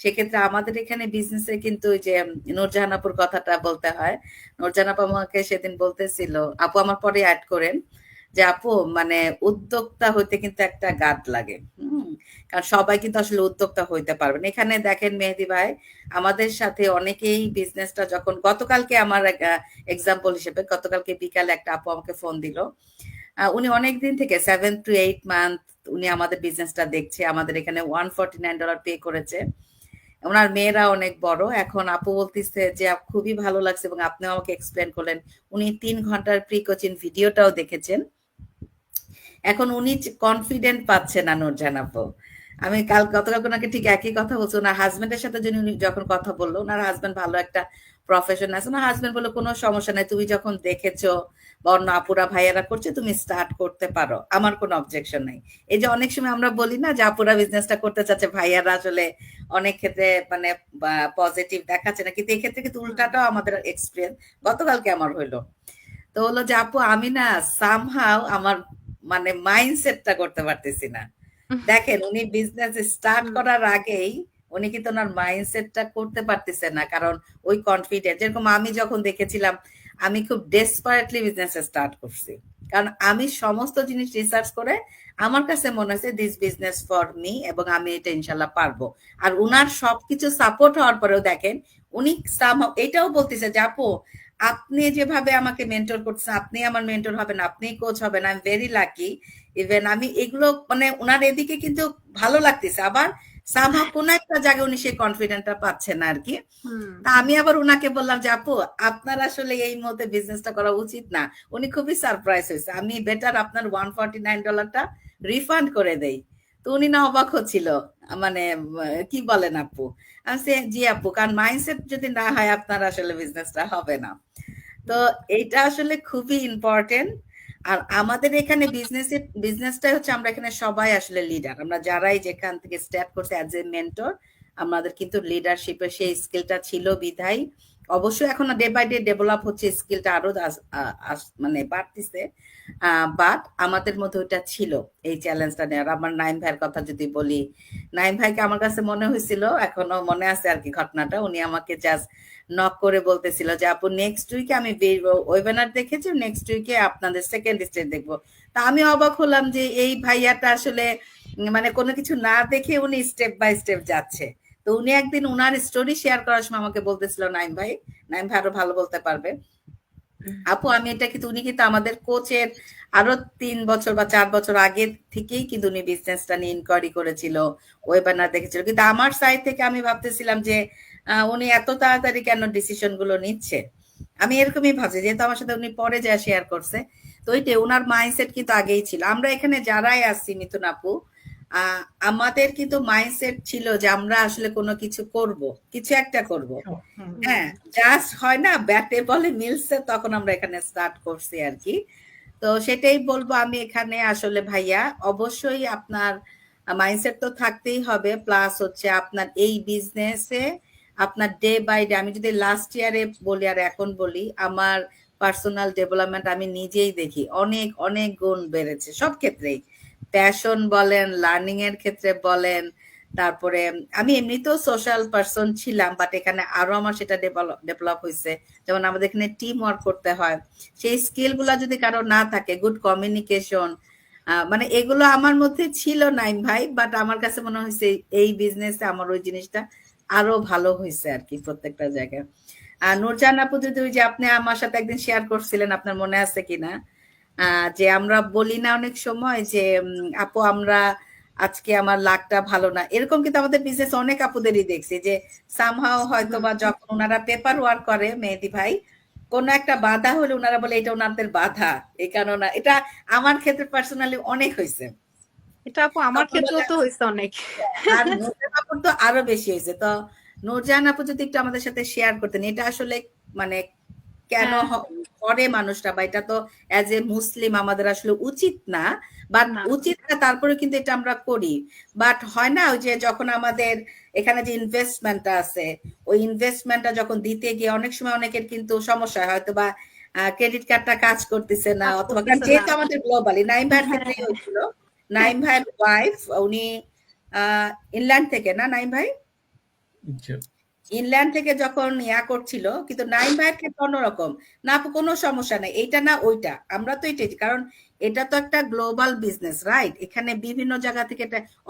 সেক্ষেত্রে আমাদের এখানে বিজনেসে কিন্তু ওই যে নূরজাহান আপুর কথাটা বলতে হয়। নূরজাহান আপু আমাকে সেদিন বলতেছিল, আপু আমার পরে অ্যাড করেন, যে আপু মানে উদ্যোক্তা হইতে কিন্তু একটা গাদ লাগে। কারণ সবাই কিন্তু আসলে উদ্যোক্তা হইতে পারবে না। এখানে দেখেন মেহেদী ভাই, আমাদের সাথে অনেকেই বিজনেসটা যখন, গতকালকে আমার এক্সাম্পল হিসেবে, গতকালকে বিকালে একটা আপু আমাকে ফোন দিল। উনি অনেকদিন থেকে 7 to 8 মান্থ উনি আমাদের বিজনেসটা দেখছে। আমাদের এখানে $149 পে করেছে। ওনার মেয়েরা অনেক বড়। এখন আপু বলতেছে যে খুবই ভালো লাগছে, এবং আপনিও আমাকে এক্সপ্লেন করলেন। উনি 3 ঘন্টার প্রি কোচিং ভিডিওটাও দেখেছেন। এখন উনি কনফিডেন্ট পাচ্ছে না নূরজাহান আপু। আমি গতকাল ওনাকে ঠিক একই কথা বলছি। ওনার হাজবেন্ডের সাথে উনি যখন কথা বললো, ওনার হাজবেন্ড ভালো একটা প্রফেশন আছে, ওনার হাজবেন্ড বললো কোনো সমস্যা নাই, তুমি যখন দেখেছো বা অন্য আপুরা ভাইয়ারা করছে, তুমি স্টার্ট করতে পারো, আমার কোনো অবজেকশন নাই। এই যে অনেক সময় আমরা বলি না যে আপুরা বিজনেসটা করতে চাচ্ছে, ভাইয়ারা আসলে অনেক ক্ষেত্রে মানে পজিটিভ দেখাচ্ছে না, কিন্তু এই ক্ষেত্রে কিন্তু উল্টাটাও আমাদের এক্সপিরিয়েন্স গতকালকে আমার হইলো। তো হলো যে আপু আমি না সামহাও আমার মানে মাইন্ডসেটটা করতে পারতেছি না। দেখেন উনি বিজনেস স্টার্ট করার আগেই উনি কিন্তু ওনার মাইন্ডসেটটা করতে পারতেছে না, কারণ ওই কনফিডেন্ট, যেরকম আমি যখন দেখেছিলাম, আমি খুব ডেসপারেটলি বিজনেস স্টার্ট করছি, কারণ আমি সমস্ত জিনিস রিসার্চ করে আমার কাছে মনে হয়েছে দিস বিজনেস ফর মি, এবং আমি এটা ইনশাল্লাহ পারবো। আর উনার সবকিছু সাপোর্ট হওয়ার পরেও দেখেন উনি এটাও বলতেছে যে আপু আপনি যেভাবে আমাকে মেন্টর করছেন, আপনি আমার মেন্টর হবেন, আপনি কোচ হবেন, I am very lucky. Even আমি এগুলো মানে ওনার এদিকে কিন্তু ভালো লাগতেছে, আবার সামহাও কোনো একটা জায়গায় উনি সেই কনফিডেন্টটা পাচ্ছেন না আর কি। তা আমি আবার উনাকে বললাম যে আপু আপনার আসলে এই মুহূর্তে বিজনেসটা করা উচিত না। উনি খুবই সারপ্রাইজ হয়েছে, আমি বেটার আপনার $149টা রিফান্ড করে দেই। তো উনি না অবাক হচ্ছিল, মানে কি বলেন আপু? আমি জি আপু, কারণ মাইন্ডসেট যদি না হয় আপনার আসলে বিজনেসটা হবে না। তো এইটা আসলে খুবই ইম্পর্টেন্ট। আর আমাদের এখানে বিজনেসটাই হচ্ছে, আমরা এখানে সবাই আসলে লিডার, আমরা যারাই যেখান থেকে স্টার্ট করছে অ্যাজ এ মেন্টর, আমাদের কিন্তু লিডারশিপের সেই স্কিলটা ছিল বিধায়। অবশ্যই এখন ডে বাই ডে ডেভেলপ হচ্ছে, স্কিলটা আরো মানে বাড়তিছে, বাট আমাদের মধ্যে ওইটা ছিল, এই চ্যালেঞ্জটা নেওয়ার। আমার নাইম ভাইয়ের কথা যদি বলি, নাইম ভাইকে আমার কাছে মনে হয়েছিল, এখনো মনে আছে আর কি ঘটনাটা, উনি আমাকে জাস্ট নক করে বলতেছিল যে আপু নেক্সট উইকে আমি ওয়েবিনার দেখেছি, নেক্সট উইকে আপনাদের সেকেন্ড স্টেজ দেখবো। তা আমি অবাক হলাম যে এই ভাইয়াটা আসলে মানে কোনো কিছু না দেখে উনি স্টেপ বাই স্টেপ যাচ্ছে। তো উনি একদিন উনার স্টোরি শেয়ার করার সময় আমাকে বলতেছিল, নাইম ভাই আরো ভালো বলতে পারবে আপু, আমি এটা কিন্তু, উনি কিন্তু আমাদের কোচের আরো 3 বছর বা 4 বছর আগে থেকেই কিন্তু উনি বিজনেসটা নিয়ে ইনকোয়ারি করেছিল, ওয়েবিনার দেখেছিল, কিন্তু আমার সাইড থেকে আমি ভাবতেছিলাম যে উনি এত তাড়াতাড়ি কেন ডিসিশন গুলো নিচ্ছে। আমি এরকমই ভাবছি, যেহেতু আমার সাথে উনি পরে যা শেয়ার করছে, তো ওইটাই ওনার মাইন্ডসেট কিন্তু আগেই ছিল। আমরা এখানে যারাই আসছি মিথুন আপু, আমাদের কিন্তু মাইন্ডসেট ছিল যে আমরা আসলে কোনো কিছু করব, কিছু একটা করব। হ্যাঁ, জাস্ট হয় না ব্যাটে বলে মিলছে, তখন আমরা এখানে স্টার্ট করছি আর কি। তো সেটাই বলবো আমি এখানে আসলে ভাইয়া, অবশ্যই আপনার মাইন্ডসেট তো থাকতেই হবে, প্লাস হচ্ছে আপনার এই বিজনেসে আপনার ডে বাই ডে, আমি যদি লাস্ট ইয়ারে বলি আর এখন বলি, আমার পার্সোনাল ডেভেলপমেন্ট আমি নিজেই দেখি অনেক অনেক গুণ বেড়েছে সব ক্ষেত্রেই, প্যাশন বলেন, লার্নিং এর ক্ষেত্রে বলেন, তারপরে আমি এমনিতেও সোশ্যাল পারসন ছিলাম, বাট এখানে আরো আমার সেটা ডেভেলপ হয়েছে। যেমন আমাদের এখানে টিম ওয়ার্ক করতে হয়, সেই স্কিল গুলা যদি কারো না থাকে, গুড কমিউনিকেশন, মানে এগুলো আমার মধ্যে ছিল নাইম ভাই, বাট আমার কাছে মনে হয়েছে এই বিজনেসে আমার ওই জিনিসটা আরো ভালো হয়েছে আর কি প্রত্যেকটা জায়গায়। আর নূরজাহান আপু, যদি ওই যে আপনি আমার সাথে একদিন শেয়ার করছিলেন, আপনার মনে আছে কিনা, যে আমরা বলি না অনেক সময় যে আপু আমরা আজকে আমার লাকটা ভালো না, এরকম কিন্তু আমাদের বিজনেস অনেক আপুদেরই দেখছি যে সামহাও হয়তো বা যখন ওনারা পেপার ওয়ার্ক করে মেহেদী ভাই, কোন একটা বাধা হলে ওনারা বলে এটা ওনাদের বাধা, এই কারণে এটা আমার ক্ষেত্রে পার্সোনালি অনেক হয়েছে। এটা আপু আমার ক্ষেত্রেও তো হয়েছে অনেক। আর নূরজাহান আপুর তো আরো বেশি হয়েছে। তো নূরজাহান আপু যদি একটু আমাদের সাথে শেয়ার করতেন, এটা আসলে মানে কেন করে মানুষটা, বা এটা তো অ্যাজ এ মুসলিম আমাদের আসলে উচিত না, বাট না। উচিত না তারপরে কিন্তু এটা আমরা করি। বাট হয় না ওই যে যখন আমাদের এখানে যে ইনভেস্টমেন্টটা আছে, ওই ইনভেস্টমেন্টটা যখন দিতে গিয়ে অনেক সময় অনেকের কিন্তু সমস্যা হয়, হয়তো বা ক্রেডিট কার্ডটা কাজ করতেছে না, কাজ অথবা করতেছে যেহেতু না। আমাদের গ্লোবালি নাইম ভাইয়ের ক্ষেত্রেই হয়েছিল। নাইম ভাইয়ের ওয়াইফ উনি ইংল্যান্ড থেকে, না নাইম ভাই, জি। ইংল্যান্ড থেকে যখন ইয়া করছিল, কিন্তু নাইম ভাইয়ের ক্ষেত্রে অন্যরকম, না আপু কোনো সমস্যা নেই, এইটা না ওইটা, আমরা তো এটাই, কারণ এটা তো একটা গ্লোবাল বিজনেস, রাইট? এখানে বিভিন্ন জায়গা থেকে,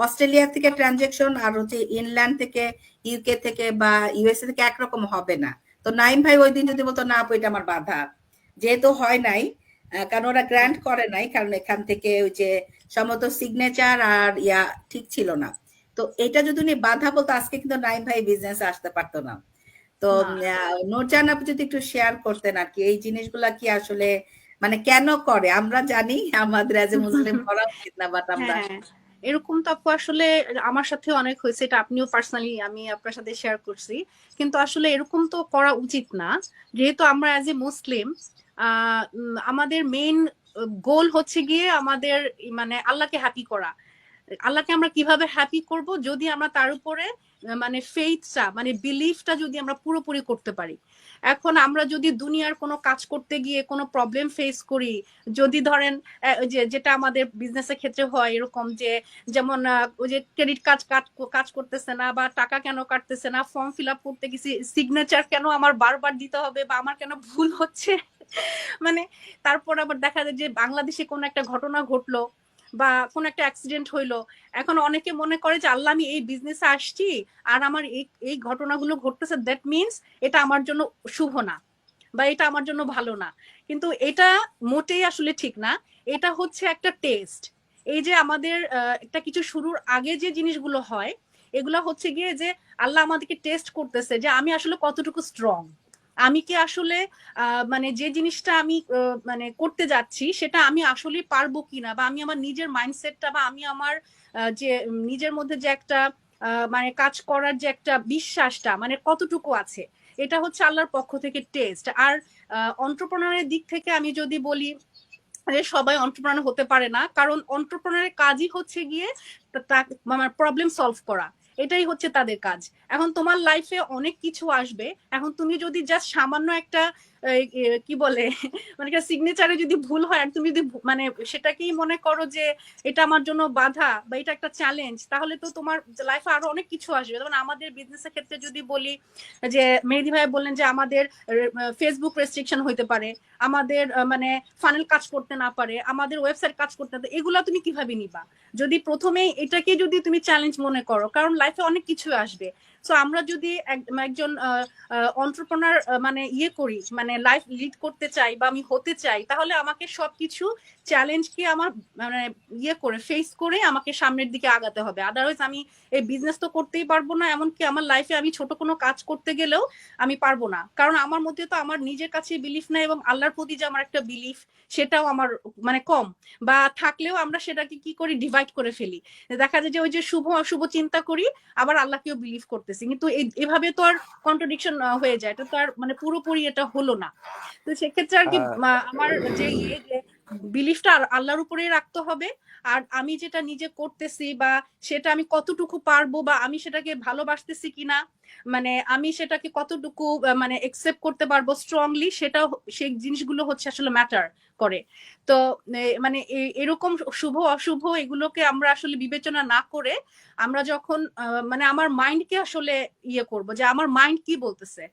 অস্ট্রেলিয়া থেকে ট্রানজেকশন আর হচ্ছে ইংল্যান্ড থেকে, ইউকে থেকে বা ইউএসএ থেকে একরকম হবে না। তো নাইম ভাই ওই দিন যদি বলতো না আপু এটা আমার বাধা, যেহেতু হয় নাই, কারণ ওরা গ্র্যান্ট করে নাই, কারণ এখান থেকে ওই যে সম্ভবত সিগনেচার আর ইয়া ঠিক ছিল না। তো এটা যদি উনি বাধা বলতো, আজকে কিন্তু নাইম ভাই বিজনেস আসতে পারতো না। তো নূরজাহান আপু যদি একটু শেয়ার করতেন আর কি, এই জিনিসগুলা কি আসলে মানে কেন করে, আমরা জানি আমাদের এজ এ মুসলিম করা উচিত না, বাট আমরা হ্যাঁ, এরকম তো আপু আসলে আমার সাথে অনেক হয়েছে, এটা আপনিও পার্সোনালি আমি আপনার সাথে শেয়ার করছি, কিন্তু আসলে এরকম তো করা উচিত না। যেহেতু আমরা অ্যাজ এ মুসলিম, আমাদের মেইন গোল হচ্ছে গিয়ে আমাদের মানে আল্লাহকে হ্যাপি করা। আল্লাহকে আমরা কিভাবে হ্যাপি করব, যদি আমরা তার উপরে মানে ফেইথটা মানে বিলিফটা যদি আমরা পুরোপুরি করতে পারি। এখন আমরা যদি দুনিয়ার কোনো কাজ করতে গিয়ে কোনো প্রবলেম ফেস করি, যদি ধরেন যেটা আমাদের বিজনেসের ক্ষেত্রে হয় এরকম যে, যেমন ওই যে ক্রেডিট কার্ড কাজ করতেছে না, বা টাকা কেন কাটতেছে না, ফর্ম ফিল আপ করতে গেছি সিগনেচার কেন আমার বারবার দিতে হবে, বা আমার কেন ভুল হচ্ছে, মানে তারপর আবার দেখা যায় যে বাংলাদেশে কোনো একটা ঘটনা ঘটলো বা কোন একটা অ্যাক্সিডেন্ট হইলো, এখন অনেকে মনে করে যে আল্লাহ আমি এই বিজনেসে আসছি আর আমার এই ঘটনাগুলো ঘটতেছে, দ্যাট মিনস এটা আমার জন্য শুভ না বা এটা আমার জন্য ভালো না। কিন্তু এটা মোটেই আসলে ঠিক না। এটা হচ্ছে একটা টেস্ট। এই যে আমাদের একটা কিছু শুরুর আগে যে জিনিসগুলো হয়, এগুলো হচ্ছে গিয়ে যে আল্লাহ আমাদেরকে টেস্ট করতেছে যে আমি আসলে কতটুকু স্ট্রং, আমি কি আসলে মানে যে জিনিসটা আমি মানে করতে যাচ্ছি সেটা আমি আসলে পারবো কিনা, বা আমি আমার নিজের মাইন্ডসেটটা বা আমি আমার যে নিজের মধ্যে যে একটা মানে কাজ করার যে একটা বিশ্বাসটা মানে কতটুকু আছে, এটা হচ্ছে আল্লাহর পক্ষ থেকে টেস্ট। আর এন্টারপ্রেনারের দিক থেকে আমি যদি বলি, সবাই এন্টারপ্রেনার হতে পারে না, কারণ এন্টারপ্রেনারের কাজই হচ্ছে গিয়ে মানে প্রবলেম সলভ করা, এটাই হচ্ছে তাদের কাজ। এখন তোমার লাইফে অনেক কিছু আসবে, এখন তুমি যদি জাস্ট সামান্য একটা কি বলে মানে একটা সিগনেচারে যদি ভুল হয় আর তুমি যদি মানে সেটাকেই মনে করো যে এটা আমার জন্য বাধা বা এটা একটা চ্যালেঞ্জ, তাহলে তো তোমার লাইফে আরো অনেক কিছু আসবে। যেমন আমাদের বিজনেসের ক্ষেত্রে যদি বলি, যে মেহেদী ভাই বললেন যে আমাদের ফেসবুক রেস্ট্রিকশন হইতে পারে, আমাদের মানে ফানেল কাজ করতে না পারে, আমাদের ওয়েবসাইট কাজ করতে না, এগুলা তুমি কিভাবে নিবা যদি প্রথমেই এটাকে যদি তুমি চ্যালেঞ্জ মনে করো, কারণ লাইফে অনেক কিছু আসবে। সো আমরা যদি একজন এন্টারপ্রেনার মানে ইয়ে করি, মানে লাইফ লিড করতে চাই বা আমি হতে চাই, তাহলে আমাকে সবকিছু চ্যালেঞ্জকে আমার মানে ইয়ে করে ফেস করে আমাকে সামনের দিকে আগাতে হবে। আদারওয়াইজ আমি এই বিজনেস তো করতেই পারবো না, এমনকি আমার লাইফে আমি ছোট কোনো কাজ করতে গেলেও আমি পারবো না, কারণ আমার মধ্যে তো আমার নিজের কাছে বিলিফ নাই, এবং আল্লাহর প্রতি যে আমার একটা বিলিফ সেটাও আমার মানে কম, বা থাকলেও আমরা সেটাকে কি করি ডিভাইড করে ফেলি। দেখা যায় যে ওই যে শুভ অশুভ চিন্তা করি, আবার আল্লাহকেও বিলিভ করতেছি, কিন্তু এভাবে তো আর কন্ট্রাডিকশন হয়ে যায়, এটা তো আর মানে পুরোপুরি এটা হলো না। তো সেক্ষেত্রে আর কি আমার যে বিলিফটা আল্লাহর উপরেই রাখতে হবে। আর আমি যেটা নিজে করতেছি বা সেটা আমি কতটুকু পারবো, বা আমি সেটাকে ভালোবাসতেছি কিনা, মানে আমি সেটাকে কতটুকু মানে একসেপ্ট করতে পারবো স্ট্রংলি, সেটাও সেই জিনিসগুলো হচ্ছে আসলে ম্যাটার করে। তো মানে এরকম শুভ অশুভ এগুলোকে আমরা আসলে বিবেচনা না করে আমরা যখন মানে আমার মাইন্ডকে আসলে ইয়ে করবো যে আমার মাইন্ড কি বলতেছে,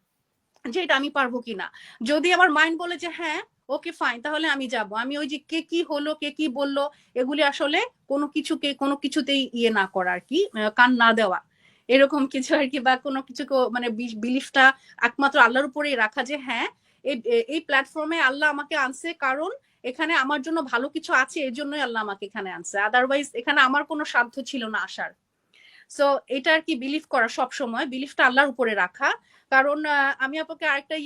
যে এটা আমি পারবো কিনা। যদি আমার মাইন্ড বলে যে হ্যাঁ ওকে ফাইন, তাহলে আমি যাব। আমি ওই যে কে কি হলো, কে কি বললো, এগুলি আসলে কোনো কিছুতেই ইয়ে না করা আর কি, কান না দেওয়া, এরকম কিছু আর কি, বা কোনো কিছু মানে বিলিফটা একমাত্র আল্লাহর উপরেই রাখা, যে হ্যাঁ এই প্ল্যাটফর্মে আল্লাহ আমাকে আনছে, কারণ এখানে আমার জন্য ভালো কিছু আছে, এর জন্যই আল্লাহ আমাকে এখানে আনছে, আদারওয়াইজ এখানে আমার কোনো সাধ্য ছিল না আসার। সো এটা আর কি বিলিভ করা, সব সময় বিলিফটা আল্লাহর উপরে রাখা। কারণ আমি আপনাকে আরেকটা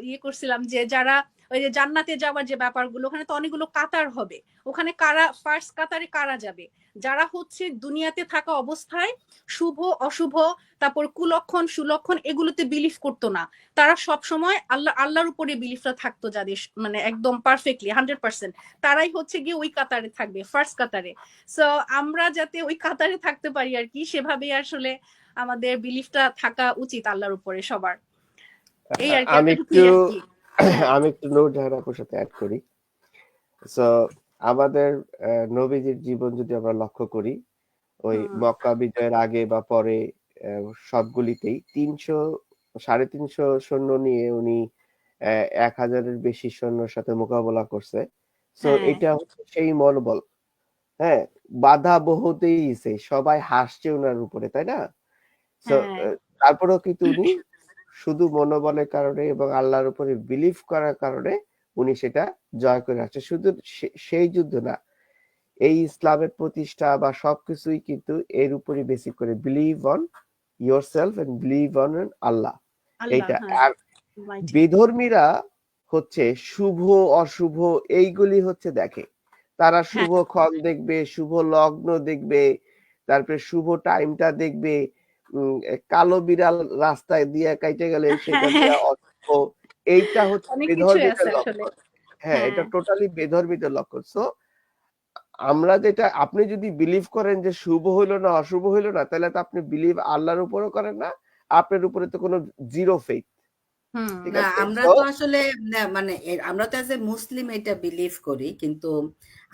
ইয়ে করছিলাম, যে যারা ওই যে জান্নাতে যাওয়ার যে ব্যাপারগুলো, ওখানে তো অনেকগুলো কাতার হবে, ওখানে কারা ফার্স্ট কাতারে কারা যাবে, যারা হচ্ছে দুনিয়াতে থাকা অবস্থায় শুভ অশুভ, তারপর কুলক্ষণ সুলক্ষণ এগুলোতে বিলিভ করতো না, তারা সব সময় আল্লাহর উপরে বিলিফটা থাকতো, যাদের মানে একদম পারফেক্টলি 100%, তারাই হচ্ছে গিয়ে ওই কাতারে থাকবে, ফার্স্ট কাতারে। সো আমরা যাতে ওই কাতারে থাকতে পারি আর কি, সেভাবে আসলে আমাদের বিলিফটা থাকা উচিত আল্লাহর উপরে সবার। এই আর কি, আমি এতটুকুই আর কি। আমি একটু নূরজাহান আপুর সাথে অ্যাড করি। সো আমাদের নবীজির জীবন যদি আমরা লক্ষ্য করি, ওই মক্কা বিজয়ের আগে বা পরে সবগুলিতেই 300-350 সৈন্য নিয়ে উনি 1000-এর বেশি সৈন্যর সাথে মোকাবেলা করছে। সো এটা হচ্ছে সেই মনোবল। হ্যাঁ, বাধা বহুতেই সবাই হাসছে ওনার উপরে, তাই না? সো তারপরেও কিন্তু উনি শুধু মনোবলের কারণে এবং আল্লাহর উপরে বিলিভ করার কারণে উনি সেটা জয় করে আসছে। শুধু সেই যুদ্ধ না, এই ইসলামের প্রতিষ্ঠা বা সবকিছুই কিন্তু এর উপরে বেসিক করে, believe on yourself and believe on Allah. এইটা। আর বিধর্মীরা হচ্ছে শুভ অশুভ এইগুলি হচ্ছে দেখে, তারা শুভ ক্ষণ দেখবে, শুভ লগ্ন দেখবে, তারপরে শুভ টাইমটা দেখবে, কালো বিড়াল রাস্তায় দিয়ে কাইটে গেলে সেটা দিয়ে অশুভ। এইটা হচ্ছে বেধর্মীদের লক্ষণ। হ্যাঁ, এটা টোটালি বেধর্মীদের লক্ষণ। সো আমরা যেটা, আপনি যদি বিলিভ করেন যে শুভ হইলো না অশুভ হইলো না, তাহলে তো আপনি বিলিভ আল্লাহর উপরও করেন না, আপনার উপরে তো কোনো জিরো ফেইথ। ঠিক না, আছে? আমরা তো আসলে মানে আমরা তো অ্যাজ এ মুসলিম এটা বিলিভ করি, কিন্তু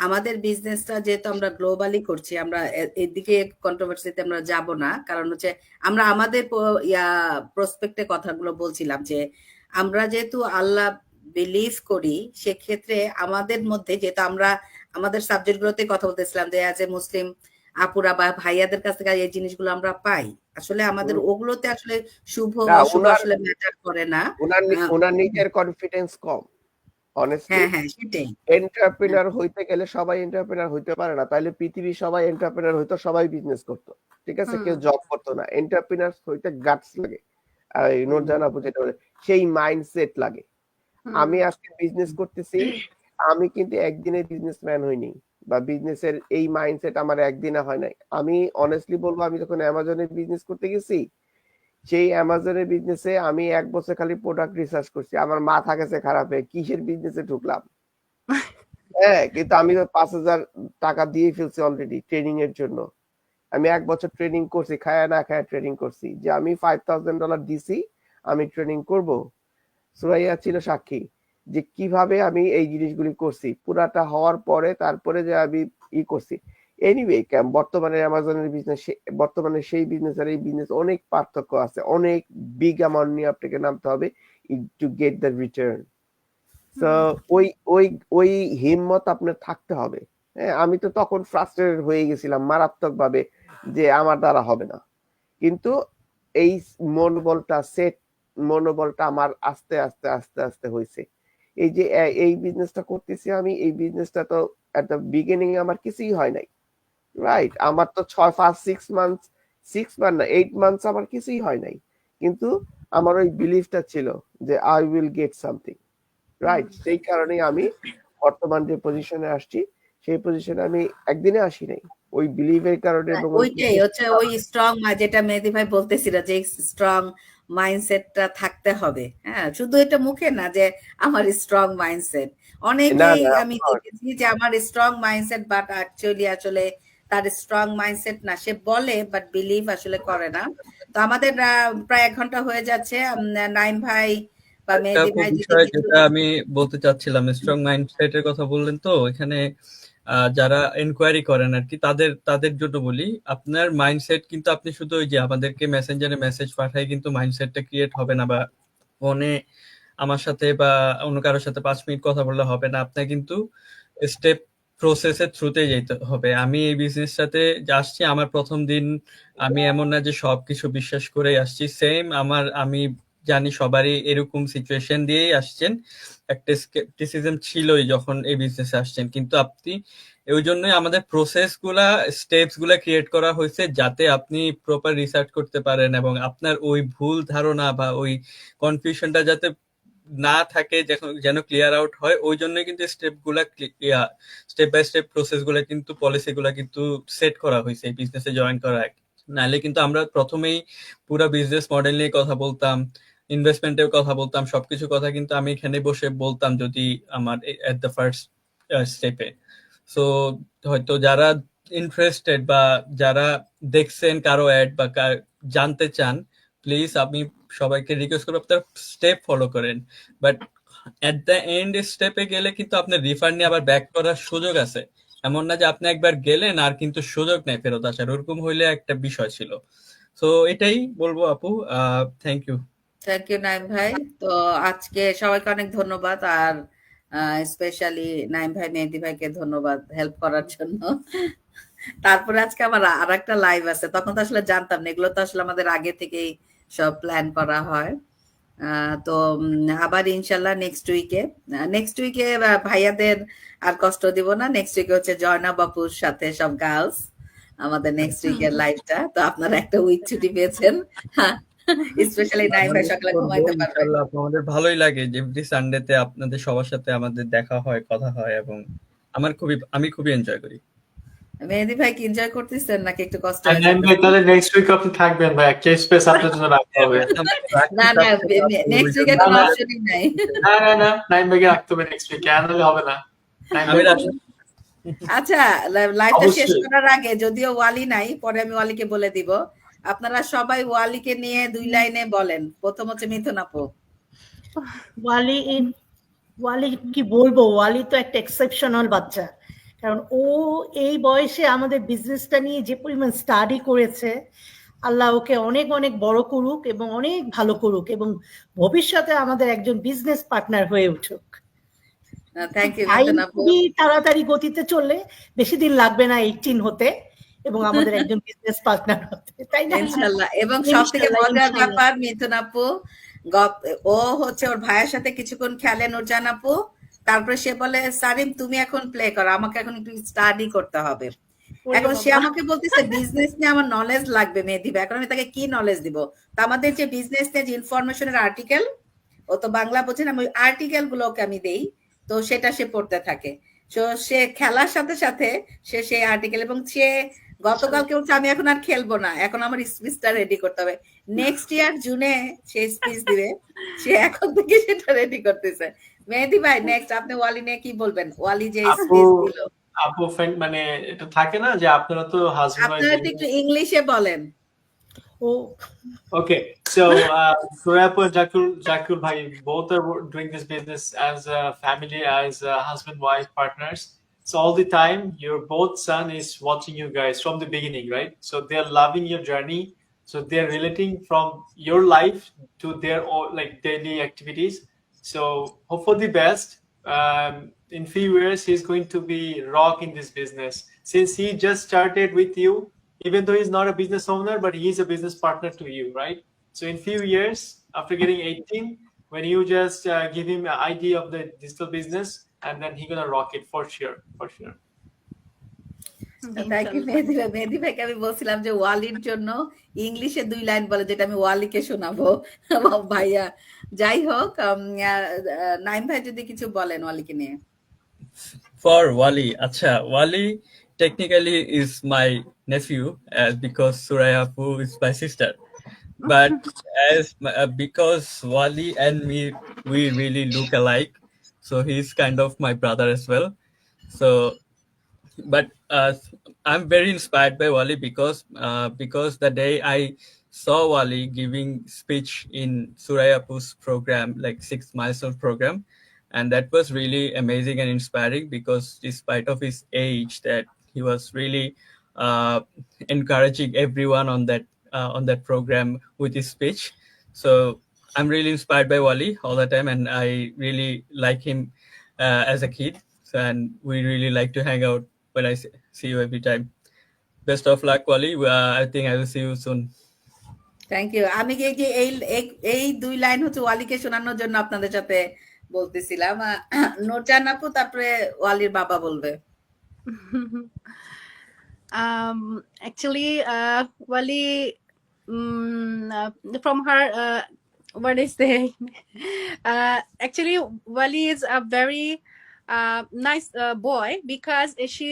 আমাদের বিজনেসটা যেহেতু আমরা গ্লোবালি করছি, আমরা এদিকে কন্ট্রোভার্সিতে আমরা যাব না, কারণ হচ্ছে আমরা আমাদের প্রসপেক্টে কথাগুলো বলছিলাম, যে আমরা যেহেতু আল্লাহ বিলিভ করি, সেক্ষেত্রে আমাদের মধ্যে যেহেতু আমরা আমাদের সাবজেক্টগুলোতে কথা বলতেছিলাম, যে অ্যাজ এ মুসলিম আপুরা বা ভাইয়াদের কাছ থেকে এই জিনিসগুলো আমরা পাই, আসলে আমাদের ওগুলোতে আসলে শুভ অশুভ আসলে ম্যাটার করে না। ওনার নিজের কনফিডেন্স কম, অনেস্টলি। হ্যাঁ, সেটাই। এন্টারপ্রেনার হইতে গেলে সবাই এন্টারপ্রেনার হইতে পারে না, তাইলে পৃথিবী সবাই এন্টারপ্রেনার হইতো, সবাই বিজনেস করতো, ঠিক আছে? কেউ জব করতো না। এন্টারপ্রেনার হইতে গাটস লাগে, আর নূরজাহান আপু যেটা বলে, সেই মাইন্ডসেট লাগে। আমি আজকে বিজনেস করতেছি, আমি কিন্তু একদিনে বিজনেসম্যান হইনি, বা বিজনেসের এই মাইন্ডসেট আমার একদিনে হয় নাই। আমি অনেস্টলি বলবো, আমি যখন অ্যামাজনে বিজনেস করতে গেছি, সেই অ্যামাজনের বিজনেসে আমি 1 বছর খালি প্রোডাক্ট রিসার্চ করছি, আমার মাথা গেছে খারাপ হয়ে, কিসের বিজনেসে ঢুকলাম। হ্যাঁ, কিন্তু আমি তো 5000 টাকা দিয়ে ফেলছি অলরেডি ট্রেনিং এর জন্য। আমি 1 বছর ট্রেনিং করছি, খায়া না খায়া ট্রেনিং করছি, যে আমি $5000 দিছি, আমি ট্রেনিং করব। সুরাইয়া ছিল সাক্ষী যে কিভাবে আমি এই জিনিসগুলি করছি, পুরাটা হওয়ার পরে তারপরে যে আমি করছি। এনিওয়ে, বর্তমানে অ্যামাজনের বিজনেস, বর্তমানে সেই বিজনেস আর এই বিজনেস অনেক পার্থক্য আছে, অনেক বিগ অ্যামাউন্ট নিয়ে আপনাকে নামতে হবে to get the return. So ওই ওই ওই হিম্মত আপনার থাকতে হবে। হ্যাঁ, আমি তো তখন ফ্রাস্ট্রেটেড হয়ে গেছিলাম মারাত্মক ভাবে, যে আমার দ্বারা হবে না, কিন্তু এই মনোবলটা আমার আস্তে আস্তে আস্তে আস্তে হয়েছে। এই যে এই বিজনেসটা করতেছি আমি, এই বিজনেসটা তো এট দ্য বিগিনিং আমার কিছুই হয় নাই, রাইট? আমার তো 6 মান্থস 8 মান্থস আমার কিছুই হয় নাই, কিন্তু আমার ওই বিলিফটা ছিল যে I will get something, right? সেই কারণেই আমি বর্তমান যে পজিশনে আসছি, সেই পজিশনে আমি একদিনে আসি নাই, ওই বিলিভের কারণে। ওইটাই হচ্ছে ওই স্ট্রং, যেটা মেহেদী ভাই বলতেছিল, যে স্ট্রং মাইন্ডসেটটা থাকতে হবে। হ্যাঁ, শুধু এটা মুখে না যে আমার স্ট্রং মাইন্ডসেট, অনেকেই আমি দেখেছি যে আমার স্ট্রং মাইন্ডসেট, বাট অ্যাকচুয়ালি আসলে তার স্ট্রং মাইন্ডসেট না, সে বলে বাট বিলিভ আসলে করে না। তো আমাদের প্রায় 1 ঘন্টা হয়ে যাচ্ছে। নাইম ভাই বা মেহেদী ভাই যেটা আমি বলতে চাচ্ছিলাম, স্ট্রং মাইন্ডসেটের কথা বললেন, তো এখানে যারা এনকোয়ারি করেন আর কি, তাদের জন্য বলি, আপনার মাইন্ডসেট কিন্তু আপনি শুধু ওই যে আমাদেরকে মেসেঞ্জারে মেসেজ পাঠায় কিন্তু মাইন্ডসেটটা ক্রিয়েট হবে না, বা ফোনে আমার সাথে বা অন্য কারোর সাথে 5 মিনিট কথা বললে হবে না, আপনার কিন্তু স্টেপ প্রসেসের থ্রুতে যেতে হবে। আমি এই বিজনেসটাতে আসছি, আমার প্রথম দিন আমি এমন না যে সবকিছু বিশ্বাস করে আসছি, সেম আমি জানি সবারই এরকম সিচুয়েশন দিয়েই আসছেন, একটা স্কেপটিসিজম ছিলই যখন এই বিজনেসে আসছেন, কিন্তু আপনি ওই জন্যই আমাদের প্রসেস গুলা স্টেপস গুলা ক্রিয়েট করা হয়েছে যাতে আপনি প্রপার রিসার্চ করতে পারেন এবং আপনার ওই ভুল ধারণা বা ওই কনফিউশনটা যাতে না থাকে, যেন ক্লিয়ার আউট হয়। ওই জন্যই কিন্তু স্টেপ বাই স্টেপ প্রসেস গুলা কিন্তু পলিসি গুলা কিন্তু সেট করা হয়েছে এই বিজনেসে জয়েন করার আগে। নাহলে কিন্তু আমরা প্রথমেই পুরো বিজনেস মডেল নিয়ে কথা বলতাম, ইনভেস্টমেন্টের কথা বলতাম, সবকিছু কথা কিন্তু আমি এখানে বসে বলতাম যদি আমার এট দ্য ফার্স্ট স্টেপে। সো হয়তো যারা ইন্টারেস্টেড বা যারা দেখছেন কারো অ্যাড বা জানতে চান, প্লিজ আমি সবাইকে রিকোয়েস্ট করবো আপনার স্টেপ ফলো করেন, বাট এট দ্য এন্ড স্টেপে গেলে কিন্তু আপনার রিফান্ড নিয়ে আবার ব্যাক করার সুযোগ আছে। এমন না যে আপনি একবার গেলেন আর কিন্তু সুযোগ নেই ফেরত আসার, ওরকম হইলে একটা বিষয় ছিল। সো এটাই বলবো আপু, thank you. Thank you Naim ভাই। তো আজকে সবাইকে অনেক ধন্যবাদ, আর স্পেশালি নাইম ভাই, মেহেদি ভাইকে ধন্যবাদ হেল্প করার জন্য। তারপরে আজকে আমার আর একটা লাইভ আছে, তখন তো আসলে জানতাম না, এগুলো তো আসলে আমাদের আগে থেকেই সব প্ল্যান করা হয়। তো আবার ইনশাল্লাহ নেক্সট উইকে ভাইয়াদের আর কষ্ট দিব না। নেক্সট উইকে হচ্ছে জয়না বাপুর সাথে সব গার্লস আমাদের নেক্সট উইকের লাইভটা। তো আপনারা একটা উইক ছুটি পেয়েছেন, হ্যাঁ, স্পেশালি নাইম ভাই সকালে ঘুমাইতে পারবেন। ইনশাআল্লাহ আমাদের ভালোই লাগে যে এভরি সানডেতে আপনাদের সবার সাথে আমাদের দেখা হয়, কথা হয়, এবং আমি খুবই এনজয় করি। মেহেদি ভাই কি এনজয় করতেছেন নাকি একটু কষ্ট আর নাইম ভাই, তাহলে নেক্সট উইক আপনি থাকবেন ভাই, একটা স্পেস আপনার জন্য রাখতে হবে। না না, নেক্সট উইকে কোনো অপশনই নাই। না, নাইম ভাইকে রাখতে হবে নেক্সট উইকে, আনলে হবে না। নাইম আমি ভাই, আচ্ছা, লাইভটা শেষ অবশ্যই। করার আগে, যদিও ওয়ালি নাই, পরে আমি ওয়ালিকে বলে দিব, আপনারা সবাই ওয়ালিকে নিয়ে 2 লাইনে বলেন। প্রথম হচ্ছে মিথুন আপু। ওয়ালি কি বলবো, ওয়ালি তো একটা এক্সেপশনাল বাচ্চা, কারণ ও এই বয়সে আমাদের বিজনেসটা নিয়ে যে পরিমাণ স্টাডি করেছে, আল্লাহ ওকে অনেক অনেক বড় করুক এবং অনেক ভালো করুক, এবং ভবিষ্যতে আমাদের একজন বিজনেস পার্টনার হয়ে উঠুক। থ্যাংক ইউ টাইম মিথুন আপু। খুবই তাড়াতাড়ি গতিতে চললে বেশি দিন লাগবে না 18 হতে এবং আমাদের একজন বিজনেস পার্টনার হতে, তাই না? ইনশাল্লাহ। এবং সব থেকে ইনশাল্লাহ, মজার ইনশাল্লাহ। ব্যাপার মিথুন আপু, ও হচ্ছে ওর ভাইয়ের সাথে কিছুক্ষণ খেলে নুরজান আপু, তারপরে সে বলে সারিম তুমি এখন প্লে করো, আমাকে এখন একটু স্টাডি করতে হবে। ওরে এখন সে বাবা। আমাকে বলতেছে বিজনেস নিয়ে আমার নলেজ লাগবে মেহেদি ভাই, এখন আমি তাকে কি নলেজ দিব? তো আমাদের যে বিজনেস নিয়ে যে ইনফরমেশনের আর্টিকেল, ও তো বাংলা বোঝে না, ওই আর্টিকেল গুলোকে আমি দেই, তো সেটা সে পড়তে থাকে। তো সে খেলার সাথে সাথে সে সেই আর্টিকেল, এবং সে গতকালকে বলছে আমি এখন আর খেলবো না, এখন আমার স্পিচটা রেডি করতে হবে, নেক্সট ইয়ার জুনে সে স্পিচ দিবে, সে এখন থেকে সেটা রেডি করতেছে। মেহেদি ভাই, নেক্সট আপনি ওয়ালি নিয়ে কি বলবেন? ওয়ালি যে আপু স্পিচ দিল, আপু ফ্রেন্ড, মানে এটা থাকে না যে আপনারা তো হাজবেন্ড আপনারা ওয়াইফ। একটু ইংলিশে বলেন। ও Okay, so Suraipu and Jakul bhai, both are doing this business as a family, as husband-wife partners. So all the time, your both son is watching you guys from the beginning, right? So they're loving your journey. So they're relating from your life to their own, like daily activities. So hope for the best. In few years, he's going to be rock in this business. Since he just started with you, even though he's not a business owner, but he's a business partner to you, right? So in few years, after getting 18, when you just give him an idea of the digital business, and then he's gonna rock it for sure, for sure. Thank you Mehedi ভাই। মেহেদি ভাইকে আমি বলছিলাম যে ওয়ালির জন্য ইংলিশে 2 line বলে, যেটা আমি ওয়ালিকে শোনাবো। ভাইয়া, যাই হোক, নাইম ভাই যদি কিছু বলেন ওয়ালিকে নিয়ে। For Wali, acha, Wali technically is my nephew, because Suraya Apu is my sister. But because Wali and me, we really look alike, so he's kind of my brother as well. So, but I'm very inspired by Wali because the day I saw Wali giving speech in Suraya Apu's program, like 6 milestone program, and that was really amazing and inspiring, because despite of his age, that he was really encouraging everyone on that program with his speech. So I'm really inspired by Wally all the time, and I really like him as a kid. So, and we really like to hang out when I see you every time. Best of luck, Wally. I think I will see you soon. Thank you. আমি এই 2 line হচ্ছে ওয়ালিকে শোনানোর জন্য আপনাদের সাথে বলতেছিলাম। নূরজাহান আপু তারপরে ওয়ালির বাবা বলবে। Actually, Wali, from her, what is the actually Wali is a very nice boy because she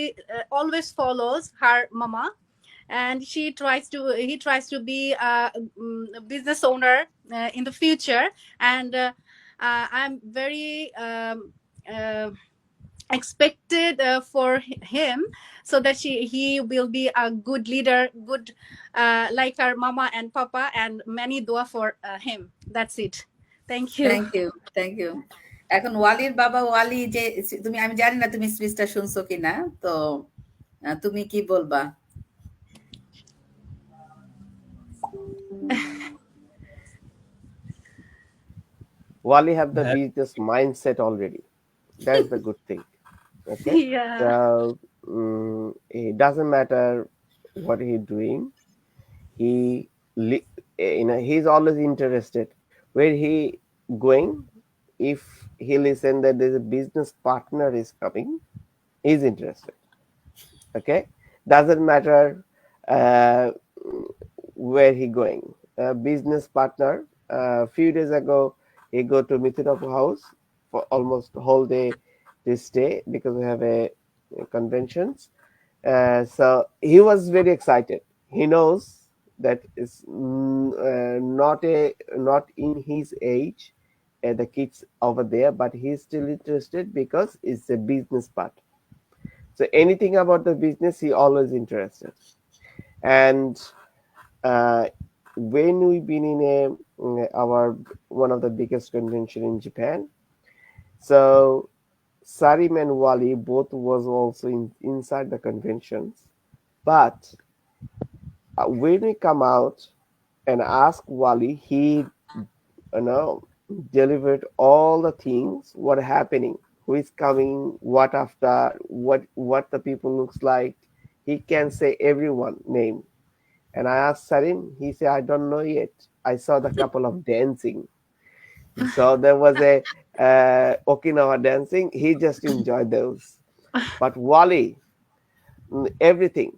always follows her mama, and he tries to be a business owner in the future, and I'm very expected for him, so that he will be a good leader, good like our mama and papa, and many dua for him. That's it. Thank you. Thank you. এখন ওয়ালির বাবা, ওয়ালি যে আমি জানি না তুমি স্পিচটা শুনছো কিনা, তো তুমি কি বলবা? Wally have the business mindset already. That's the good thing. Okay. Yeah. So it doesn't matter what he's doing. He's always interested. Where he going? If he listen that there's a business partner is coming, he's interested. Okay. Doesn't matter where he going. Business partner. Few days ago, he go to Mithinapu house for almost whole day this day because we have a conventions. So he was very excited. He knows that it's not in his age, the kids over there, but he's still interested because it's a business part. So anything about the business, he always interested. And when we've been in our one of the biggest convention in Japan, so Sarim and Wali both was also inside the conventions, but when we come out and ask Wali, he delivered all the things, what happening, who is coming, what after, what the people looks like. He can say everyone name. And I asked Sarim, he said, I don't know yet. I saw the couple of dancing. So there was a Okinawa dancing. He just enjoyed those. But Wally, everything,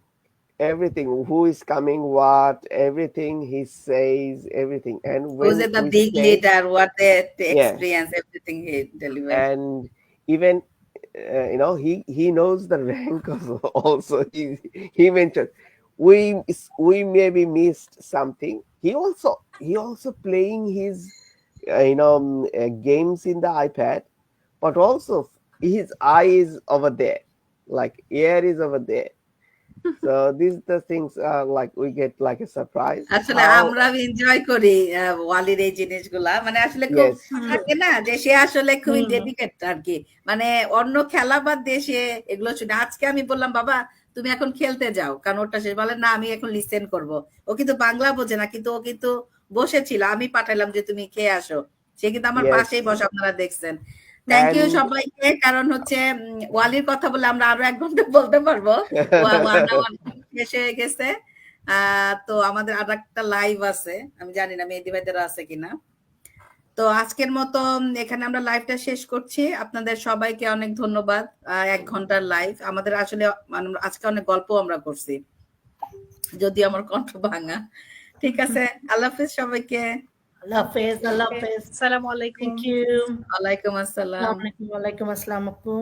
who is coming, what, everything he says, everything. And when Who's the big leader, what the experience, everything he delivered. And even he knows the rank also. He mentioned we maybe missed something. He also playing his games in the iPad, but also his eye is over there, like ear is over there. So these the things like we get like a surprise. আসলে আমরা enjoy করি ওয়ালির এই জিনিসগুলা, মানে আসলে খুব থাকে না যে সে আসলে খুবই ডেডিকেটেড আর কি, মানে অন্য খেলা বাদ দিয়ে সে এগুলো শুনে। আজকে আমি বললাম বাবা তুমি এখন খেলতে যাও, কারণ ওটা সে বলে না আমি এখন লিসেন করব। ও কিন্তু বাংলা বোঝে না, কিন্তু ও কিন্তু বসেছিল, আমি পাঠাইলাম যে তুমি খেয়ে আসো, সে কিন্তু আমার পাশেই বসে, আপনারা দেখছেন। থ্যাংক ইউ সবাইকে, কারণ হচ্ছে ওয়ালির কথা বলে আমরা আরো 1 ঘন্টা বলতে পারবো, শেষ হয়ে গেছে। তো আমাদের আর একটা লাইভ আছে, আমি জানি না মেহেদী ভাইদের আছে কিনা। তো আজকের মতো এখানে আমরা লাইভটা শেষ করছি। আপনাদের সবাইকে অনেক ধন্যবাদ। 1 ঘন্টার লাইভ আমাদের আসলে আজকে অনেক গল্প আমরা করছি, যদি আমার কণ্ঠ ভাঙা। ঠিক আছে, আল্লাহ হাফেজ সবাইকে। আল্লাহ হাফেজ। আল্লাহ হাফেজ। Assalamu alaikum. Thank you. ওয়ালাইকুম আসসালাম। ওয়ালাইকুম আসসালাম আপু।